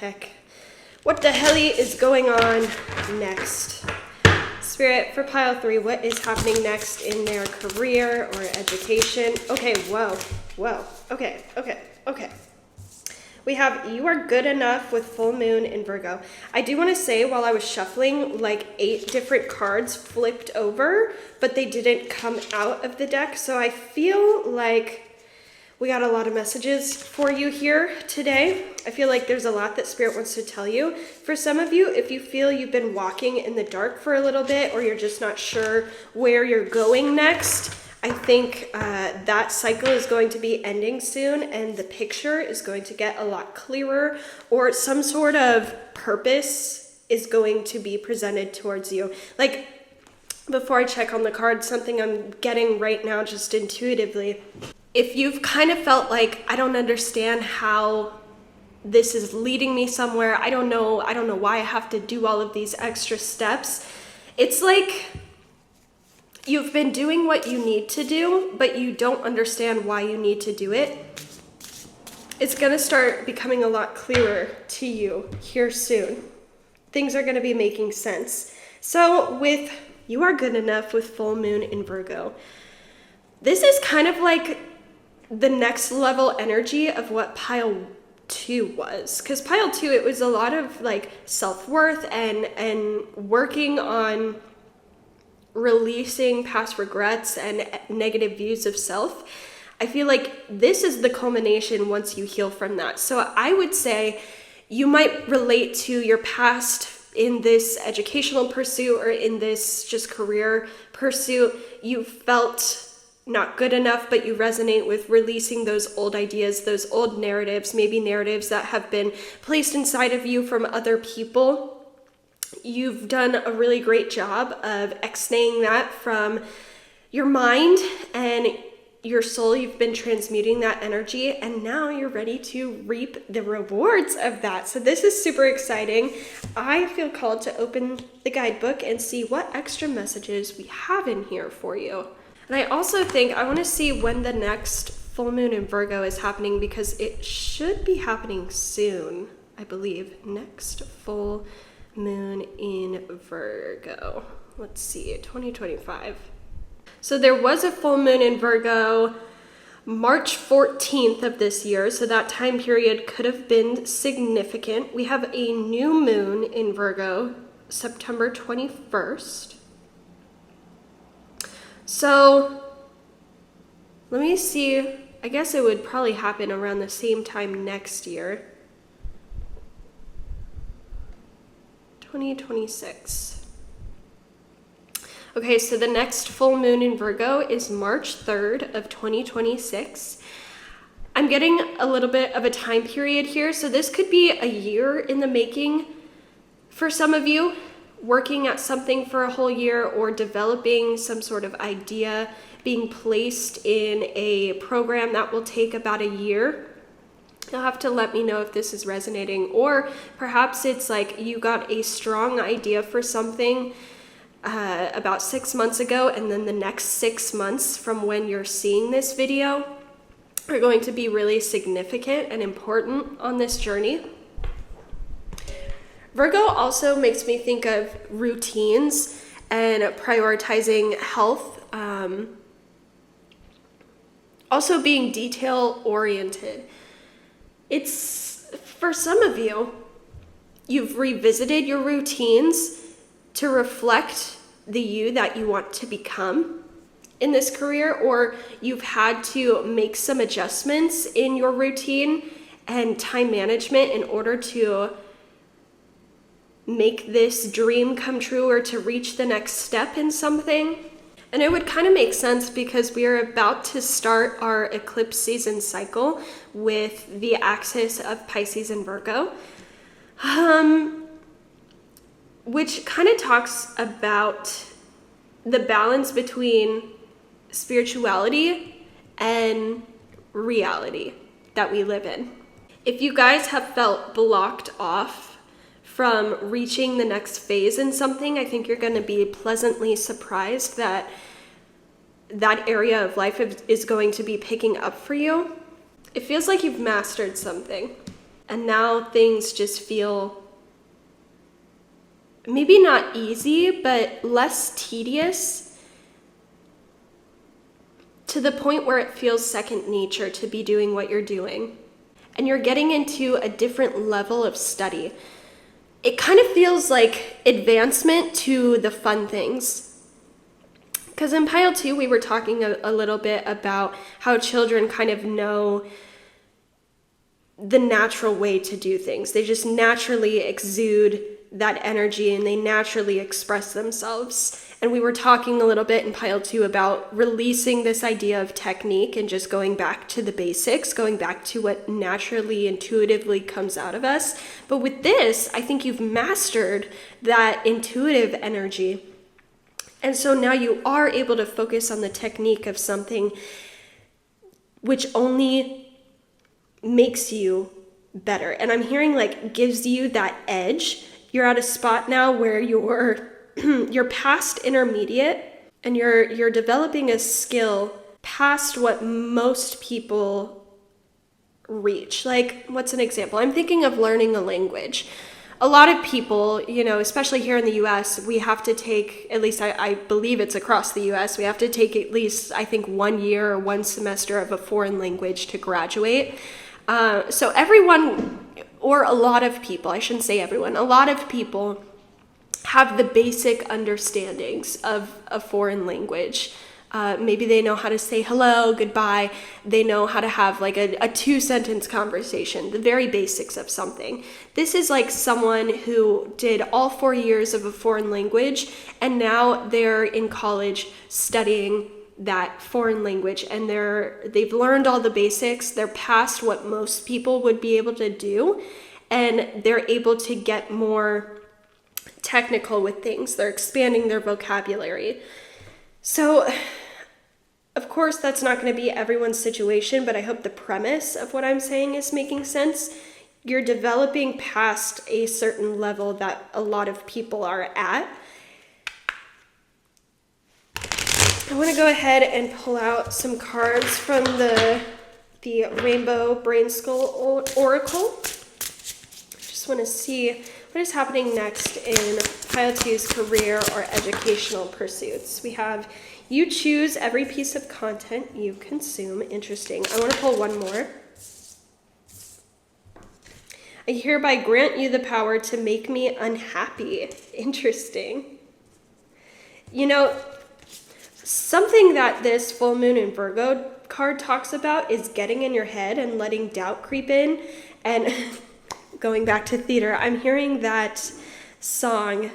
[SPEAKER 1] helly is going on next. Spirit, for pile 3, what is happening next in their career or education? Okay, whoa, okay. We have you are good enough with full moon in Virgo. I do want to say, while I was shuffling, like 8 different cards flipped over, but they didn't come out of the deck. So I feel like we got a lot of messages for you here today. I feel like there's a lot that Spirit wants to tell you. For some of you, if you feel you've been walking in the dark for a little bit, or you're just not sure where you're going next, I think that cycle is going to be ending soon, and the picture is going to get a lot clearer, or some sort of purpose is going to be presented towards you. Like, before I check on the card, something I'm getting right now just intuitively. If you've kind of felt like, I don't understand how this is leading me somewhere, I don't know why I have to do all of these extra steps. It's like you've been doing what you need to do, but you don't understand why you need to do it. It's gonna start becoming a lot clearer to you here soon. Things are gonna be making sense. So with you are good enough with full moon in Virgo, this is kind of like the next level energy of what pile 2 was. Because pile 2, it was a lot of like self-worth and working on releasing past regrets and negative views of self. I feel like this is the culmination once you heal from that. So I would say you might relate to your past in this educational pursuit or in this just career pursuit. You felt not good enough, but you resonate with releasing those old ideas, those old narratives, maybe narratives that have been placed inside of you from other people. You've done a really great job of exnaying that from your mind and your soul. You've been transmuting that energy, and now you're ready to reap the rewards of that. So this is super exciting. I feel called to open the guidebook and see what extra messages we have in here for you. And I also think I want to see when the next full moon in Virgo is happening, because it should be happening soon, I believe. Next full moon in Virgo. Let's see, 2025. So there was a full moon in Virgo March 14th of this year, so that time period could have been significant. We have a new moon in Virgo, September 21st. So let me see, I guess it would probably happen around the same time next year. 2026. Okay, so the next full moon in Virgo is March 3rd of 2026. I'm getting a little bit of a time period here, so this could be a year in the making for some of you, working at something for a whole year or developing some sort of idea, being placed in a program that will take about a year. You'll have to let me know if this is resonating, or perhaps it's like you got a strong idea for something about 6 months ago, and then the next 6 months from when you're seeing this video are going to be really significant and important on this journey. Virgo also makes me think of routines and prioritizing health, also being detail oriented. It's, for some of you, you've revisited your routines to reflect the you that you want to become in this career, or you've had to make some adjustments in your routine and time management in order to make this dream come true or to reach the next step in something. And it would kind of make sense because we are about to start our eclipse season cycle with the axis of Pisces and Virgo. Which kind of talks about the balance between spirituality and reality that we live in. If you guys have felt blocked off from reaching the next phase in something, I think you're going to be pleasantly surprised that that area of life is going to be picking up for you. It feels like you've mastered something, and now things just feel maybe not easy, but less tedious, to the point where it feels second nature to be doing what you're doing. And you're getting into a different level of study. It kind of feels like advancement to the fun things. Because in Pile 2, we were talking a little bit about how children kind of know the natural way to do things. They just naturally exude that energy and they naturally express themselves. And we were talking a little bit in Pile 2 about releasing this idea of technique and just going back to the basics, going back to what naturally, intuitively comes out of us. But with this, I think you've mastered that intuitive energy. And so now you are able to focus on the technique of something which only makes you better. And I'm hearing like gives you that edge. You're at a spot now where you're past intermediate and you're developing a skill past what most people reach. Like, what's an example? I'm thinking of learning a language. A lot of people, especially here in the US, we have to take, at least I believe it's across the US, we have to take at least, I think, 1 year or 1 semester of a foreign language to graduate. So everyone, or a lot of people, I shouldn't say everyone, a lot of people have the basic understandings of a foreign language. Maybe they know how to say hello, goodbye. They know how to have like a 2-sentence conversation, the very basics of something. This is like someone who did all 4 years of a foreign language, and now they're in college studying that foreign language, and they've learned all the basics. They're past what most people would be able to do, and they're able to get more technical with things. They're expanding their vocabulary. So, of course, that's not going to be everyone's situation, but I hope the premise of what I'm saying is making sense. You're developing past a certain level that a lot of people are at. I want to go ahead and pull out some cards from the Rainbow Brain Skull Oracle. I just want to see what is happening next in Pile 2's career or educational pursuits. We have You choose every piece of content you consume. Interesting. I want to pull one more. I hereby grant you the power to make me unhappy. Interesting. You know, something that this full moon in Virgo card talks about is getting in your head and letting doubt creep in. And going back to theater, I'm hearing that song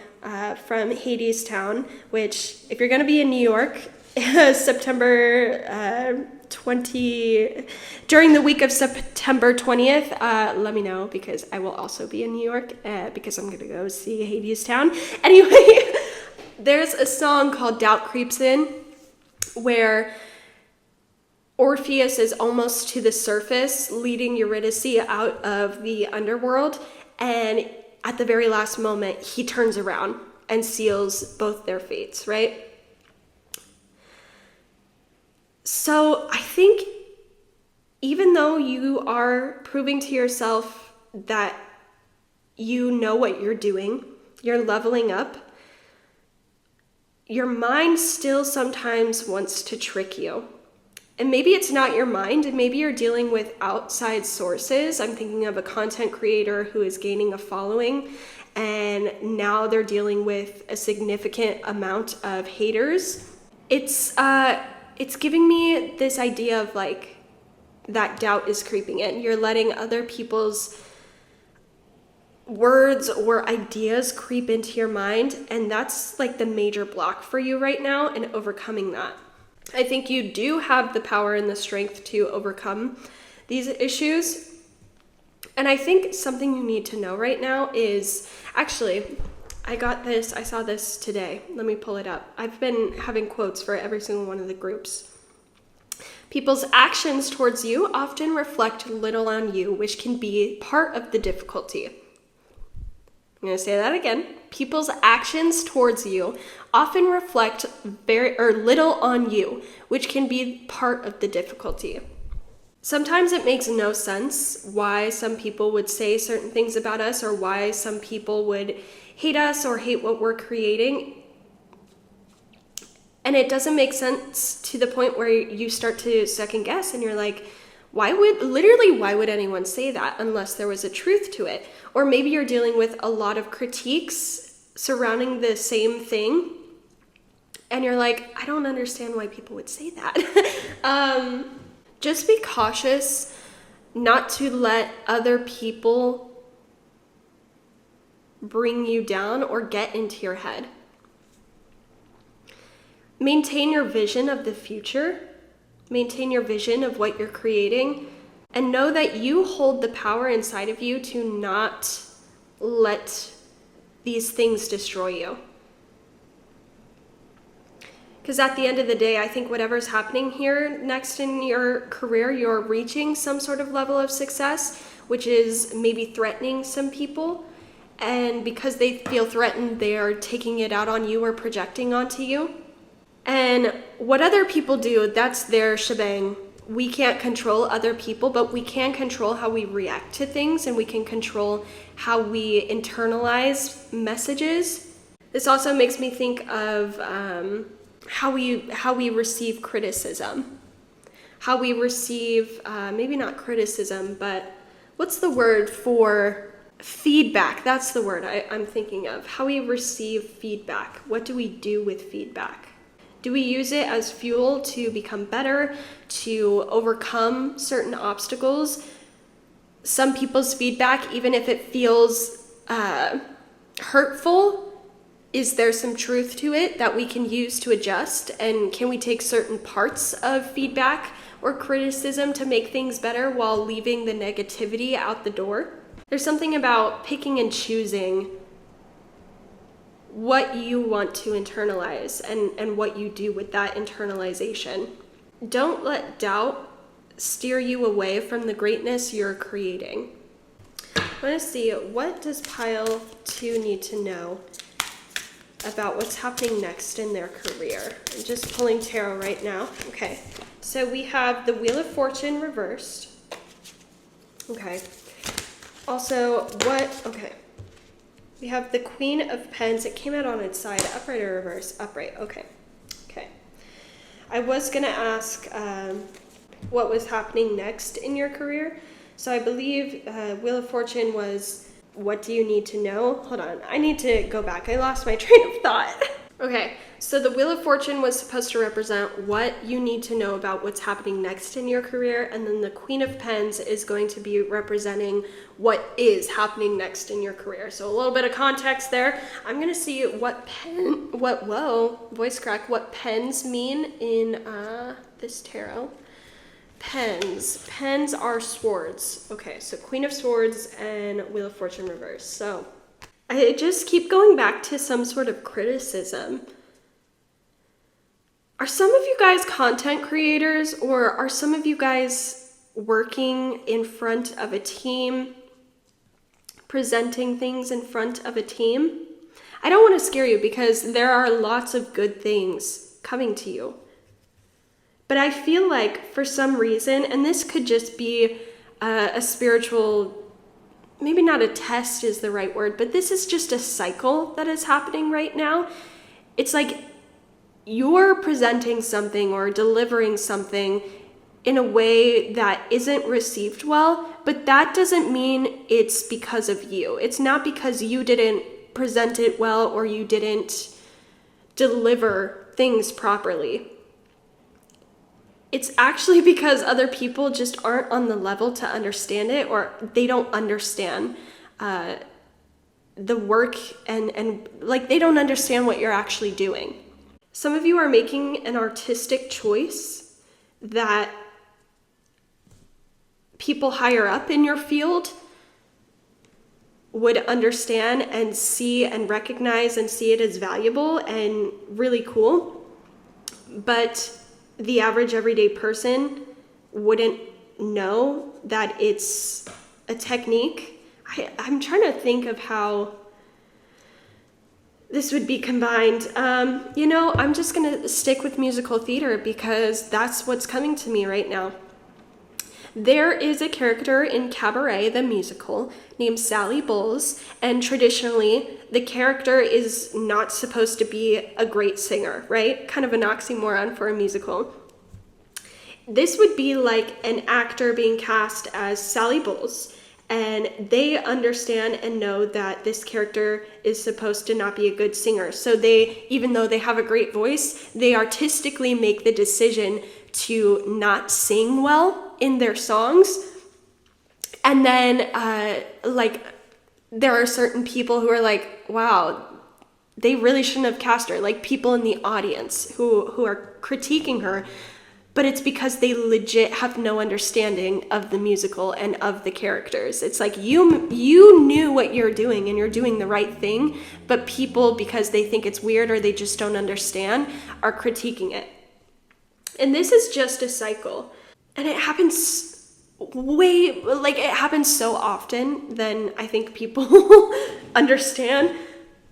[SPEAKER 1] from Hadestown, which if you're going to be in New York, September 20, during the week of September 20th, let me know, because I will also be in New York because I'm going to go see Hadestown. Anyway, there's a song called Doubt Creeps In, where Orpheus is almost to the surface, leading Eurydice out of the underworld, and at the very last moment, he turns around and seals both their fates, right? So I think even though you are proving to yourself that you know what you're doing, you're leveling up, your mind still sometimes wants to trick you. And maybe it's not your mind, and maybe you're dealing with outside sources. I'm thinking of a content creator who is gaining a following, and now they're dealing with a significant amount of haters. It's giving me this idea of like that doubt is creeping in. You're letting other people's words or ideas creep into your mind, and that's like the major block for you right now in overcoming that. I think you do have the power and the strength to overcome these issues. And I think something you need to know right now is, actually, I saw this today. Let me pull it up. I've been having quotes for every single one of the groups. People's actions towards you often reflect little on you, which can be part of the difficulty. I'm going to say that again. People's actions towards you often reflect little on you, which can be part of the difficulty. Sometimes it makes no sense why some people would say certain things about us, or why some people would hate us or hate what we're creating. And it doesn't make sense to the point where you start to second guess and you're like, why would anyone say that unless there was a truth to it? Or maybe you're dealing with a lot of critiques surrounding the same thing, and you're like, I don't understand why people would say that. Just be cautious not to let other people bring you down or get into your head. Maintain your vision of the future. Maintain your vision of what you're creating, and know that you hold the power inside of you to not let these things destroy you. Because at the end of the day, I think whatever's happening here next in your career, you're reaching some sort of level of success, which is maybe threatening some people. And because they feel threatened, they are taking it out on you or projecting onto you. And what other people do, that's their shebang. We can't control other people, but we can control how we react to things, and we can control how we internalize messages. This also makes me think of how we receive criticism. How we receive, maybe not criticism, but what's the word for feedback? That's the word I'm thinking of. How we receive feedback. What do we do with feedback? Do we use it as fuel to become better, to overcome certain obstacles? Some people's feedback, even if it feels hurtful, is there some truth to it that we can use to adjust? And can we take certain parts of feedback or criticism to make things better while leaving the negativity out the door? There's something about picking and choosing what you want to internalize and what you do with that internalization. Don't let doubt steer you away from the greatness you're creating. I want to see, what does pile 2 need to know about what's happening next in their career? I'm just pulling tarot right now. Okay, so we have the Wheel of Fortune reversed. Okay. Also, we have the Queen of Pens. It came out on its side, upright or reverse? Upright, okay. I was going to ask what was happening next in your career. So I believe Wheel of Fortune was, what do you need to know? Hold on, I need to go back. I lost my train of thought. Okay, so the Wheel of Fortune was supposed to represent what you need to know about what's happening next in your career, and then the Queen of Pens is going to be representing what is happening next in your career. So a little bit of context there. I'm gonna see what pens mean in this tarot. Pens are swords. Okay, so Queen of Swords and Wheel of Fortune reverse. So I just keep going back to some sort of criticism. Are some of you guys content creators, or are some of you guys working in front of a team, presenting things in front of a team? I don't want to scare you because there are lots of good things coming to you. But I feel like for some reason, and this could just be a spiritual, maybe not a test is the right word, but this is just a cycle that is happening right now. It's like you're presenting something or delivering something in a way that isn't received well, but that doesn't mean it's because of you. It's not because you didn't present it well or you didn't deliver things properly. It's actually because other people just aren't on the level to understand it, or they don't understand the work and like they don't understand what you're actually doing. Some of you are making an artistic choice that people higher up in your field would understand and see and recognize and see it as valuable and really cool. But the average everyday person wouldn't know that it's a technique. I'm trying to think of how this would be combined. I'm just gonna stick with musical theater because that's what's coming to me right now. There is a character in Cabaret, the musical, named Sally Bowles, and traditionally the character is not supposed to be a great singer, right? Kind of an oxymoron for a musical. This would be like an actor being cast as Sally Bowles, and they understand and know that this character is supposed to not be a good singer. So they, even though they have a great voice, they artistically make the decision to not sing well in their songs. And then there are certain people who are like, wow, they really shouldn't have cast her, like people in the audience who are critiquing her, but it's because they legit have no understanding of the musical and of the characters. It's like you knew what you're doing and you're doing the right thing, but people, because they think it's weird or they just don't understand, are critiquing it. And this is just a cycle. And it happens it happens so often than I think people understand,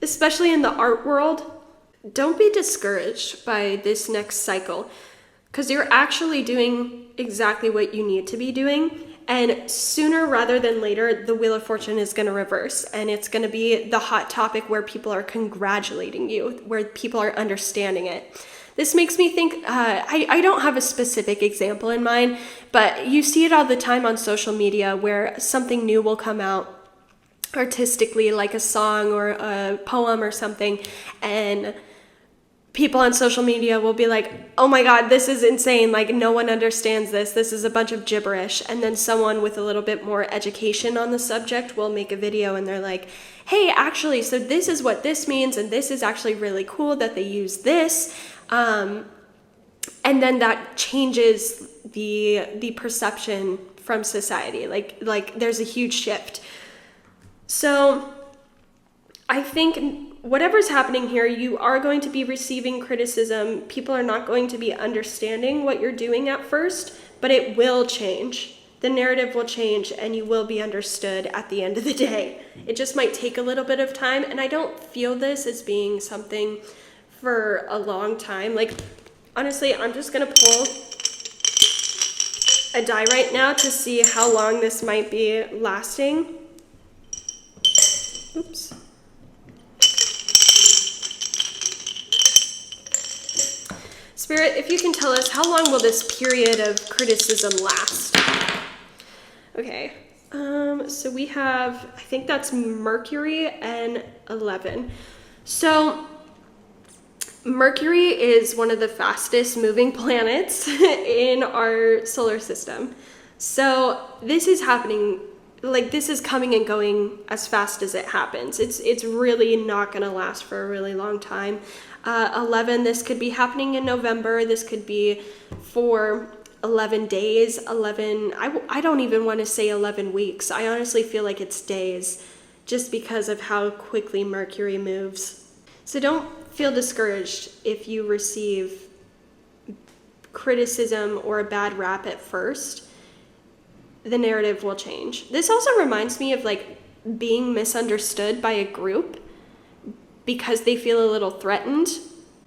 [SPEAKER 1] especially in the art world. Don't be discouraged by this next cycle, because you're actually doing exactly what you need to be doing. And sooner rather than later, the Wheel of Fortune is going to reverse, and it's going to be the hot topic where people are congratulating you, where people are understanding it. This makes me think, I don't have a specific example in mind, but you see it all the time on social media where something new will come out artistically, like a song or a poem or something, and people on social media will be like, oh my God, this is insane. Like, no one understands this. This is a bunch of gibberish. And then someone with a little bit more education on the subject will make a video and they're like, hey, actually, so this is what this means. And this is actually really cool that they use this. And then that changes the perception from society. Like there's a huge shift. So I think whatever's happening here, you are going to be receiving criticism. People are not going to be understanding what you're doing at first, but it will change. The narrative will change and you will be understood at the end of the day. It just might take a little bit of time, and I don't feel this as being something for a long time. Like, honestly, I'm just gonna pull a die right now to see how long this might be lasting. Oops. Spirit, if you can tell us, how long will this period of criticism last? Okay, so we have, I think that's Mercury and 11. So Mercury is one of the fastest moving planets in our solar system. So this is happening, like this is coming and going as fast as it happens. It's really not going to last for a really long time. 11, this could be happening in November. This could be for 11 days, 11, I don't even want to say 11 weeks. I honestly feel like it's days just because of how quickly Mercury moves. So don't feel discouraged if you receive criticism or a bad rap at first. The narrative will change. This also reminds me of like being misunderstood by a group because they feel a little threatened,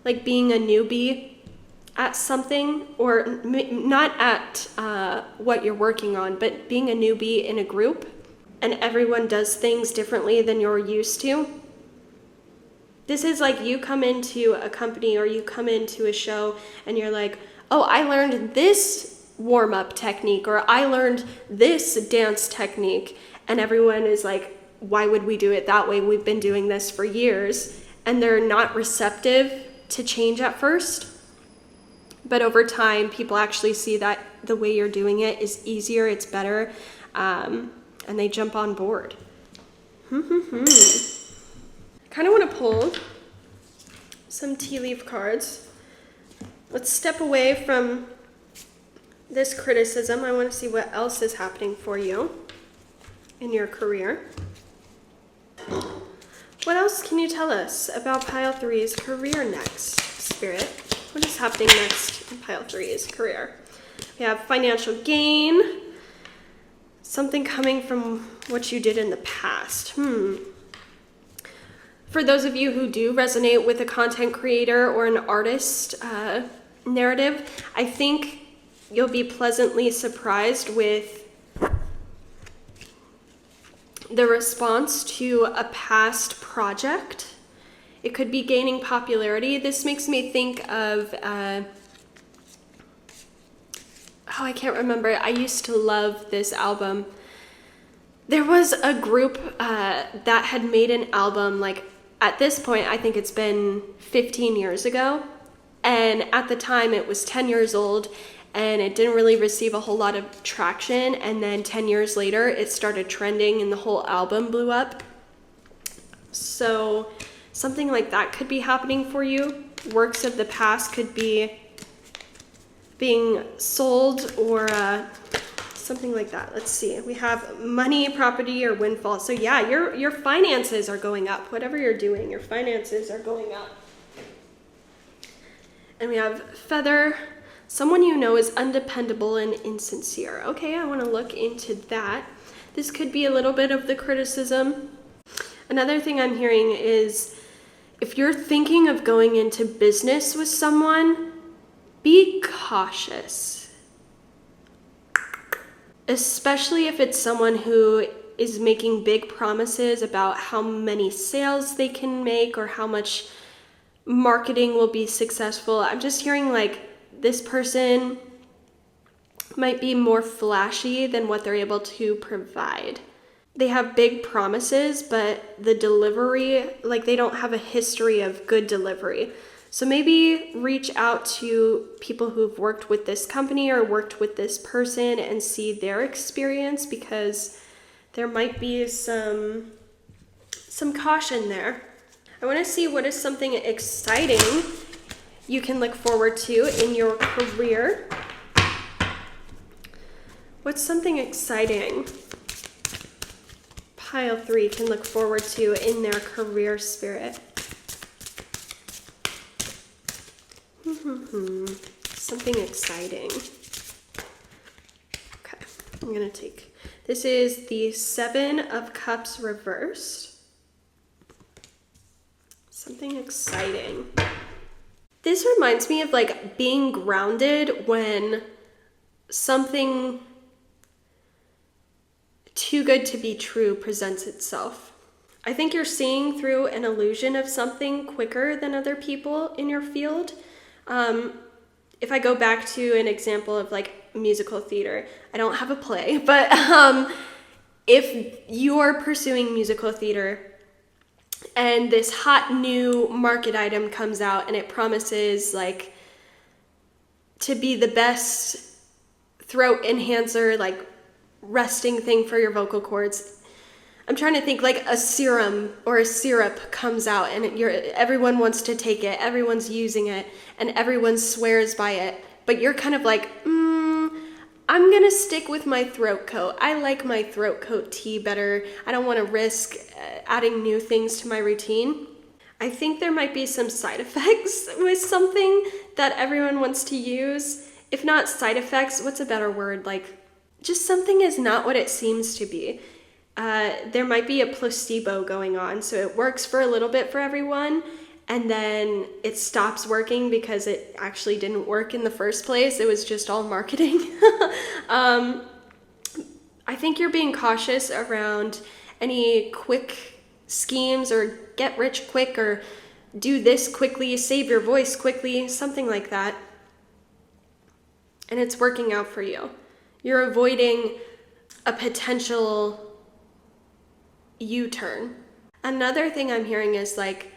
[SPEAKER 1] like being a newbie at something, or not at what you're working on, but being a newbie in a group and everyone does things differently than you're used to. This is like you come into a company or you come into a show and you're like, oh, I learned this warm-up technique, or I learned this dance technique, and everyone is like, why would we do it that way? We've been doing this for years. And they're not receptive to change at first. But over time, people actually see that the way you're doing it is easier, it's better, and they jump on board. I kind of want to pull some tea leaf cards. Let's step away from this criticism. I want to see what else is happening for you in your career. What else can you tell us about Pile 3's career next, Spirit? What is happening next in Pile 3's career? We have financial gain, something coming from what you did in the past. For those of you who do resonate with a content creator or an artist narrative, I think you'll be pleasantly surprised with the response to a past project. It could be gaining popularity. This makes me think of, I can't remember. I used to love this album. There was a group that had made an album, like at this point, I think it's been 15 years ago. And at the time it was 10 years old and it didn't really receive a whole lot of traction. And then 10 years later, it started trending and the whole album blew up. So something like that could be happening for you. Works of the past could be being sold or something like that. Let's see. We have money, property, or windfall. So yeah, your finances are going up. Whatever you're doing, your finances are going up. And we have feather. Someone you know is undependable and insincere. Okay, I want to look into that. This could be a little bit of the criticism. Another thing I'm hearing is if you're thinking of going into business with someone, be cautious. Especially if it's someone who is making big promises about how many sales they can make or how much marketing will be successful. I'm just hearing like this person might be more flashy than what they're able to provide. They have big promises, but the delivery, like they don't have a history of good delivery. So maybe reach out to people who've worked with this company or worked with this person and see their experience, because there might be some caution there. I want to see what is something exciting you can look forward to in your career. What's something exciting Pile 3 can look forward to in their career, Spirit? Something exciting. Okay, I'm gonna take, this is the 7 of Cups reversed. Something exciting. This reminds me of like being grounded when something too good to be true presents itself. I think you're seeing through an illusion of something quicker than other people in your field. if I go back to an example of like musical theater, I don't have a play, but if you're pursuing musical theater and this hot new market item comes out and it promises like to be the best throat enhancer, like resting thing for your vocal cords. I'm trying to think, like a serum or a syrup comes out and everyone wants to take it, everyone's using it, and everyone swears by it. But you're kind of like, I'm gonna stick with my throat coat. I like my throat coat tea better. I don't want to risk adding new things to my routine. I think there might be some side effects with something that everyone wants to use. If not side effects, what's a better word? Like, just something is not what it seems to be. There might be a placebo going on, so it works for a little bit for everyone, and then it stops working because it actually didn't work in the first place. It was just all marketing. I think you're being cautious around any quick schemes or get rich quick or do this quickly, save your voice quickly, something like that. And it's working out for you. You're avoiding a potential U-turn. Another thing I'm hearing is like,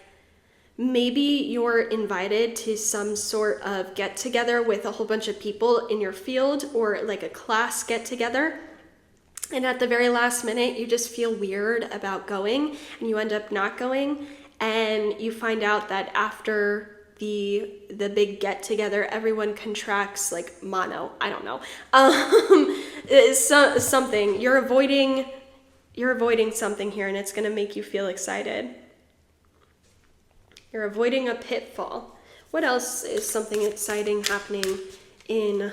[SPEAKER 1] maybe you're invited to some sort of get together with a whole bunch of people in your field or like a class get together. And at the very last minute, you just feel weird about going and you end up not going. And you find out that after the big get together, everyone contracts like mono. I don't know. Something you're avoiding something here, and it's going to make you feel excited. You're avoiding a pitfall. What else is something exciting happening in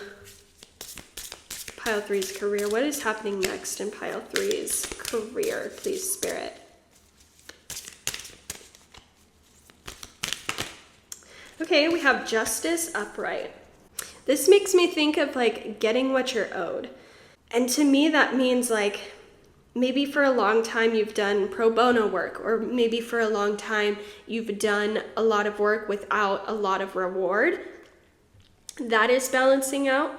[SPEAKER 1] Pile 3's career? What is happening next in Pile 3's career, please, Spirit? Okay, we have Justice Upright. This makes me think of like getting what you're owed. And to me, that means like maybe for a long time you've done pro bono work, or maybe for a long time you've done a lot of work without a lot of reward. That is balancing out.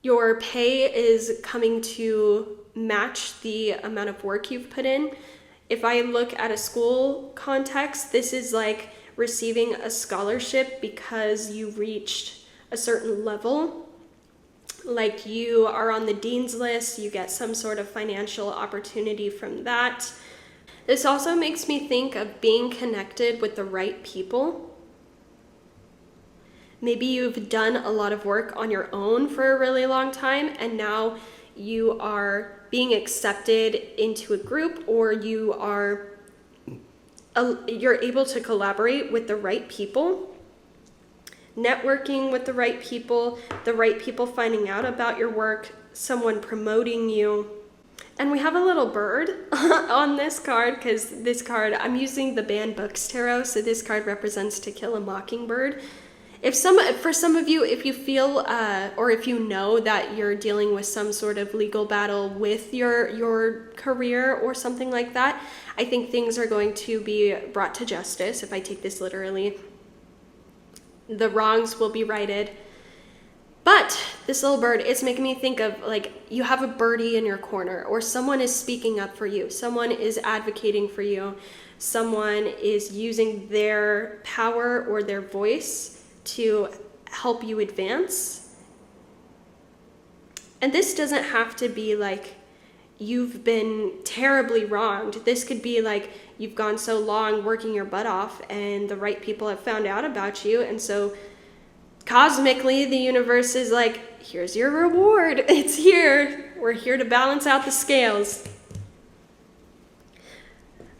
[SPEAKER 1] Your pay is coming to match the amount of work you've put in. If I look at a school context, this is like receiving a scholarship because you reached a certain level. Like you are on the dean's list, you get some sort of financial opportunity from that. This also makes me think of being connected with the right people. Maybe you've done a lot of work on your own for a really long time, and now you are being accepted into a group, or you're able to collaborate with the right people. Networking with the right people finding out about your work, someone promoting you. And we have a little bird on this card, because this card, I'm using the Banned Books Tarot, so this card represents To Kill a Mockingbird. For some of you, if you feel or if you know that you're dealing with some sort of legal battle with your career or something like that, I think things are going to be brought to justice, if I take this literally. The wrongs will be righted. But this little bird is making me think of like you have a birdie in your corner, or someone is speaking up for you, someone is advocating for you, someone is using their power or their voice to help you advance. And this doesn't have to be like you've been terribly wronged. This could be like you've gone so long working your butt off and the right people have found out about you, and so cosmically the universe is like, here's your reward, it's here, we're here to balance out the scales.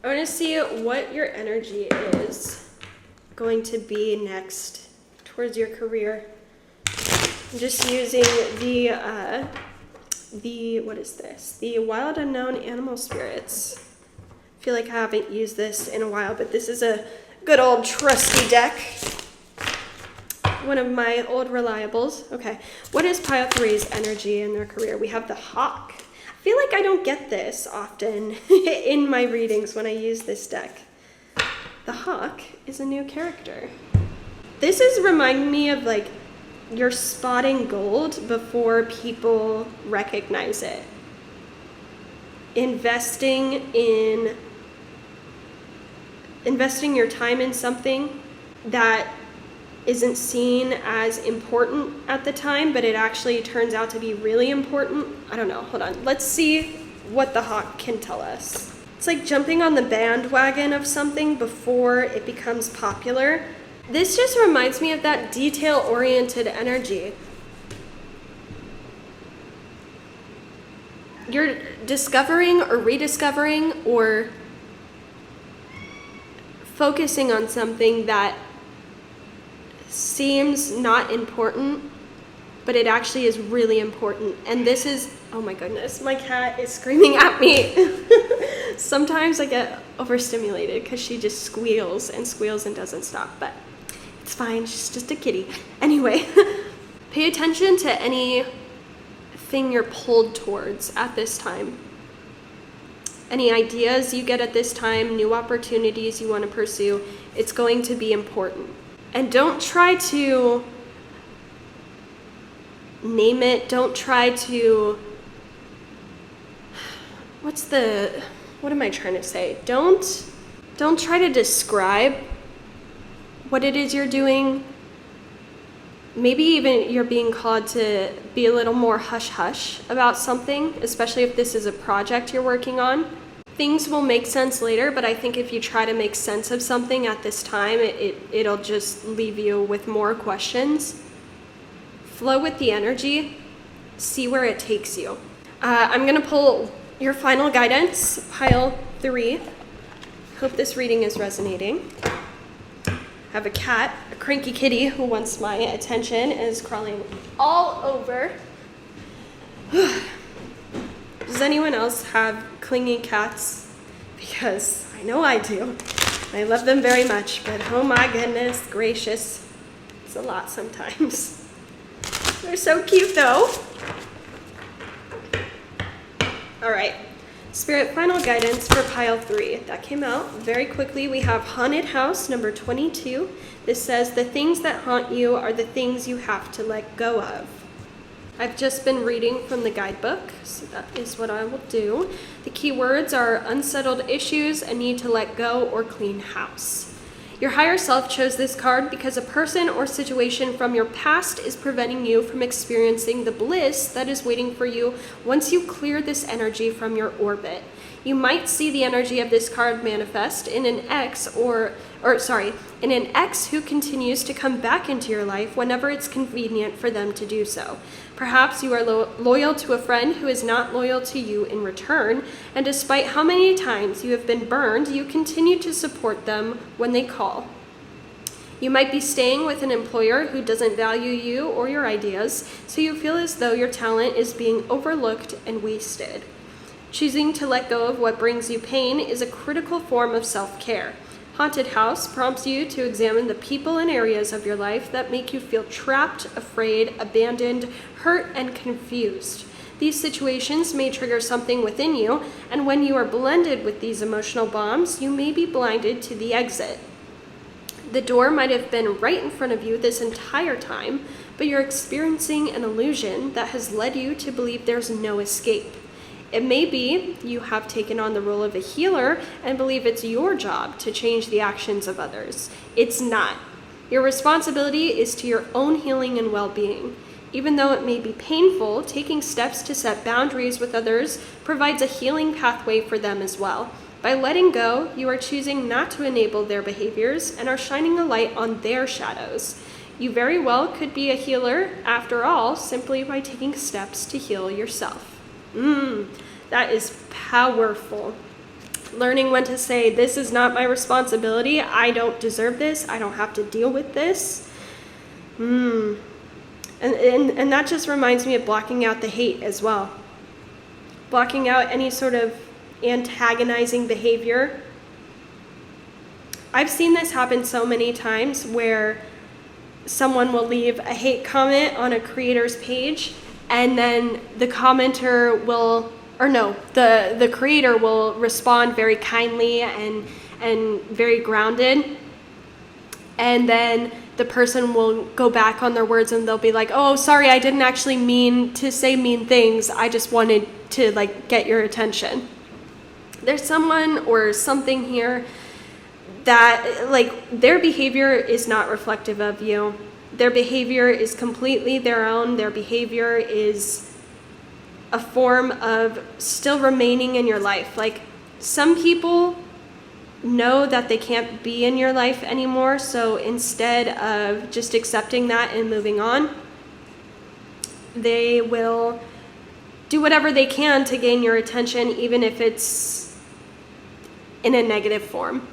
[SPEAKER 1] I want to see what your energy is going to be next towards your career. I'm just using the what is this? The Wild Unknown Animal Spirits. I feel like I haven't used this in a while, but this is a good old trusty deck. One of my old reliables. Okay, what is Pile 3's energy in their career? We have the Hawk. I feel like I don't get this often in my readings when I use this deck. The Hawk is a new character. This is reminding me of like you're spotting gold before people recognize it. Investing your time in something that isn't seen as important at the time, but it actually turns out to be really important. I don't know, hold on. Let's see what the hawk can tell us. It's like jumping on the bandwagon of something before it becomes popular. This just reminds me of that detail-oriented energy. You're discovering or rediscovering or focusing on something that seems not important, but it actually is really important. And this is, oh my goodness, my cat is screaming at me. Sometimes I get overstimulated because she just squeals and doesn't stop, but it's fine, she's just a kitty. Anyway, pay attention to anything you're pulled towards at this time. Any ideas you get at this time, new opportunities you want to pursue, it's going to be important. And don't try to name it, don't try to, what am I trying to say? Don't try to describe what it is you're doing. Maybe even you're being called to be a little more hush-hush about something, especially if this is a project you're working on. Things will make sense later, but I think if you try to make sense of something at this time, it'll just leave you with more questions. Flow with the energy, see where it takes you. I'm gonna pull your final guidance, pile 3. Hope this reading is resonating. I have a cat, a cranky kitty who wants my attention and is crawling all over. Does anyone else have clingy cats? Because I know I do. I love them very much, but oh my goodness gracious, it's a lot sometimes. They're so cute though. All right, Spirit, final guidance for pile 3. That came out very quickly. We have Haunted House number 22. This says, the things that haunt you are the things you have to let go of. I've just been reading from the guidebook, so that is what I will do. The key words are unsettled issues, a need to let go, or clean house. Your higher self chose this card because a person or situation from your past is preventing you from experiencing the bliss that is waiting for you once you clear this energy from your orbit. You might see the energy of this card manifest in an ex in an ex who continues to come back into your life whenever it's convenient for them to do so. Perhaps you are loyal to a friend who is not loyal to you in return, and despite how many times you have been burned, you continue to support them when they call. You might be staying with an employer who doesn't value you or your ideas, so you feel as though your talent is being overlooked and wasted. Choosing to let go of what brings you pain is a critical form of self-care. Haunted House prompts you to examine the people and areas of your life that make you feel trapped, afraid, abandoned, hurt, and confused. These situations may trigger something within you, and when you are blended with these emotional bombs, you may be blinded to the exit. The door might have been right in front of you this entire time, but you're experiencing an illusion that has led you to believe there's no escape. It may be you have taken on the role of a healer and believe it's your job to change the actions of others. It's not. Your responsibility is to your own healing and well-being. Even though it may be painful, taking steps to set boundaries with others provides a healing pathway for them as well. By letting go, you are choosing not to enable their behaviors and are shining a light on their shadows. You very well could be a healer, after all, simply by taking steps to heal yourself. That is powerful. Learning when to say, this is not my responsibility, I don't deserve this, I don't have to deal with this. And that just reminds me of blocking out the hate as well. Blocking out any sort of antagonizing behavior. I've seen this happen so many times where someone will leave a hate comment on a creator's page, and then the commenter will, the creator will respond very kindly and very grounded. And then the person will go back on their words and they'll be like, oh, sorry, I didn't actually mean to say mean things. I just wanted to like get your attention. There's someone or something here that like their behavior is not reflective of you. Their behavior is completely their own. Their behavior is a form of still remaining in your life. Like some people know that they can't be in your life anymore, so instead of just accepting that and moving on, they will do whatever they can to gain your attention, even if it's in a negative form.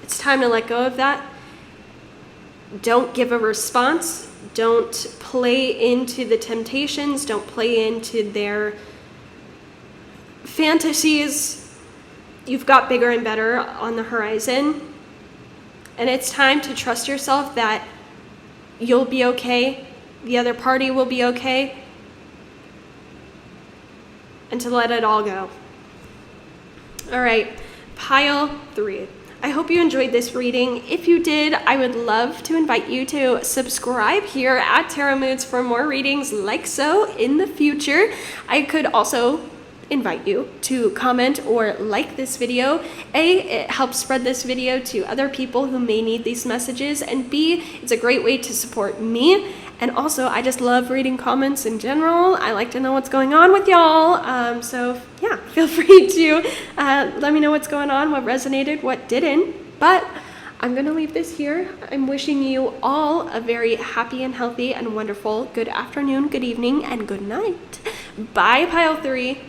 [SPEAKER 1] It's time to let go of that. Don't give a response. Don't play into the temptations. Don't play into their fantasies. You've got bigger and better on the horizon. And it's time to trust yourself that you'll be okay. The other party will be okay. And to let it all go. All right, pile 3. I hope you enjoyed this reading. If you did, I would love to invite you to subscribe here at Tarot Moods for more readings like so in the future. I could also invite you to comment or like this video. A, it helps spread this video to other people who may need these messages, and B, it's a great way to support me. And also, I just love reading comments in general. I like to know what's going on with y'all. So yeah, feel free to let me know what's going on, what resonated, what didn't. But I'm gonna leave this here. I'm wishing you all a very happy and healthy and wonderful good afternoon, good evening, and good night. Bye, pile 3.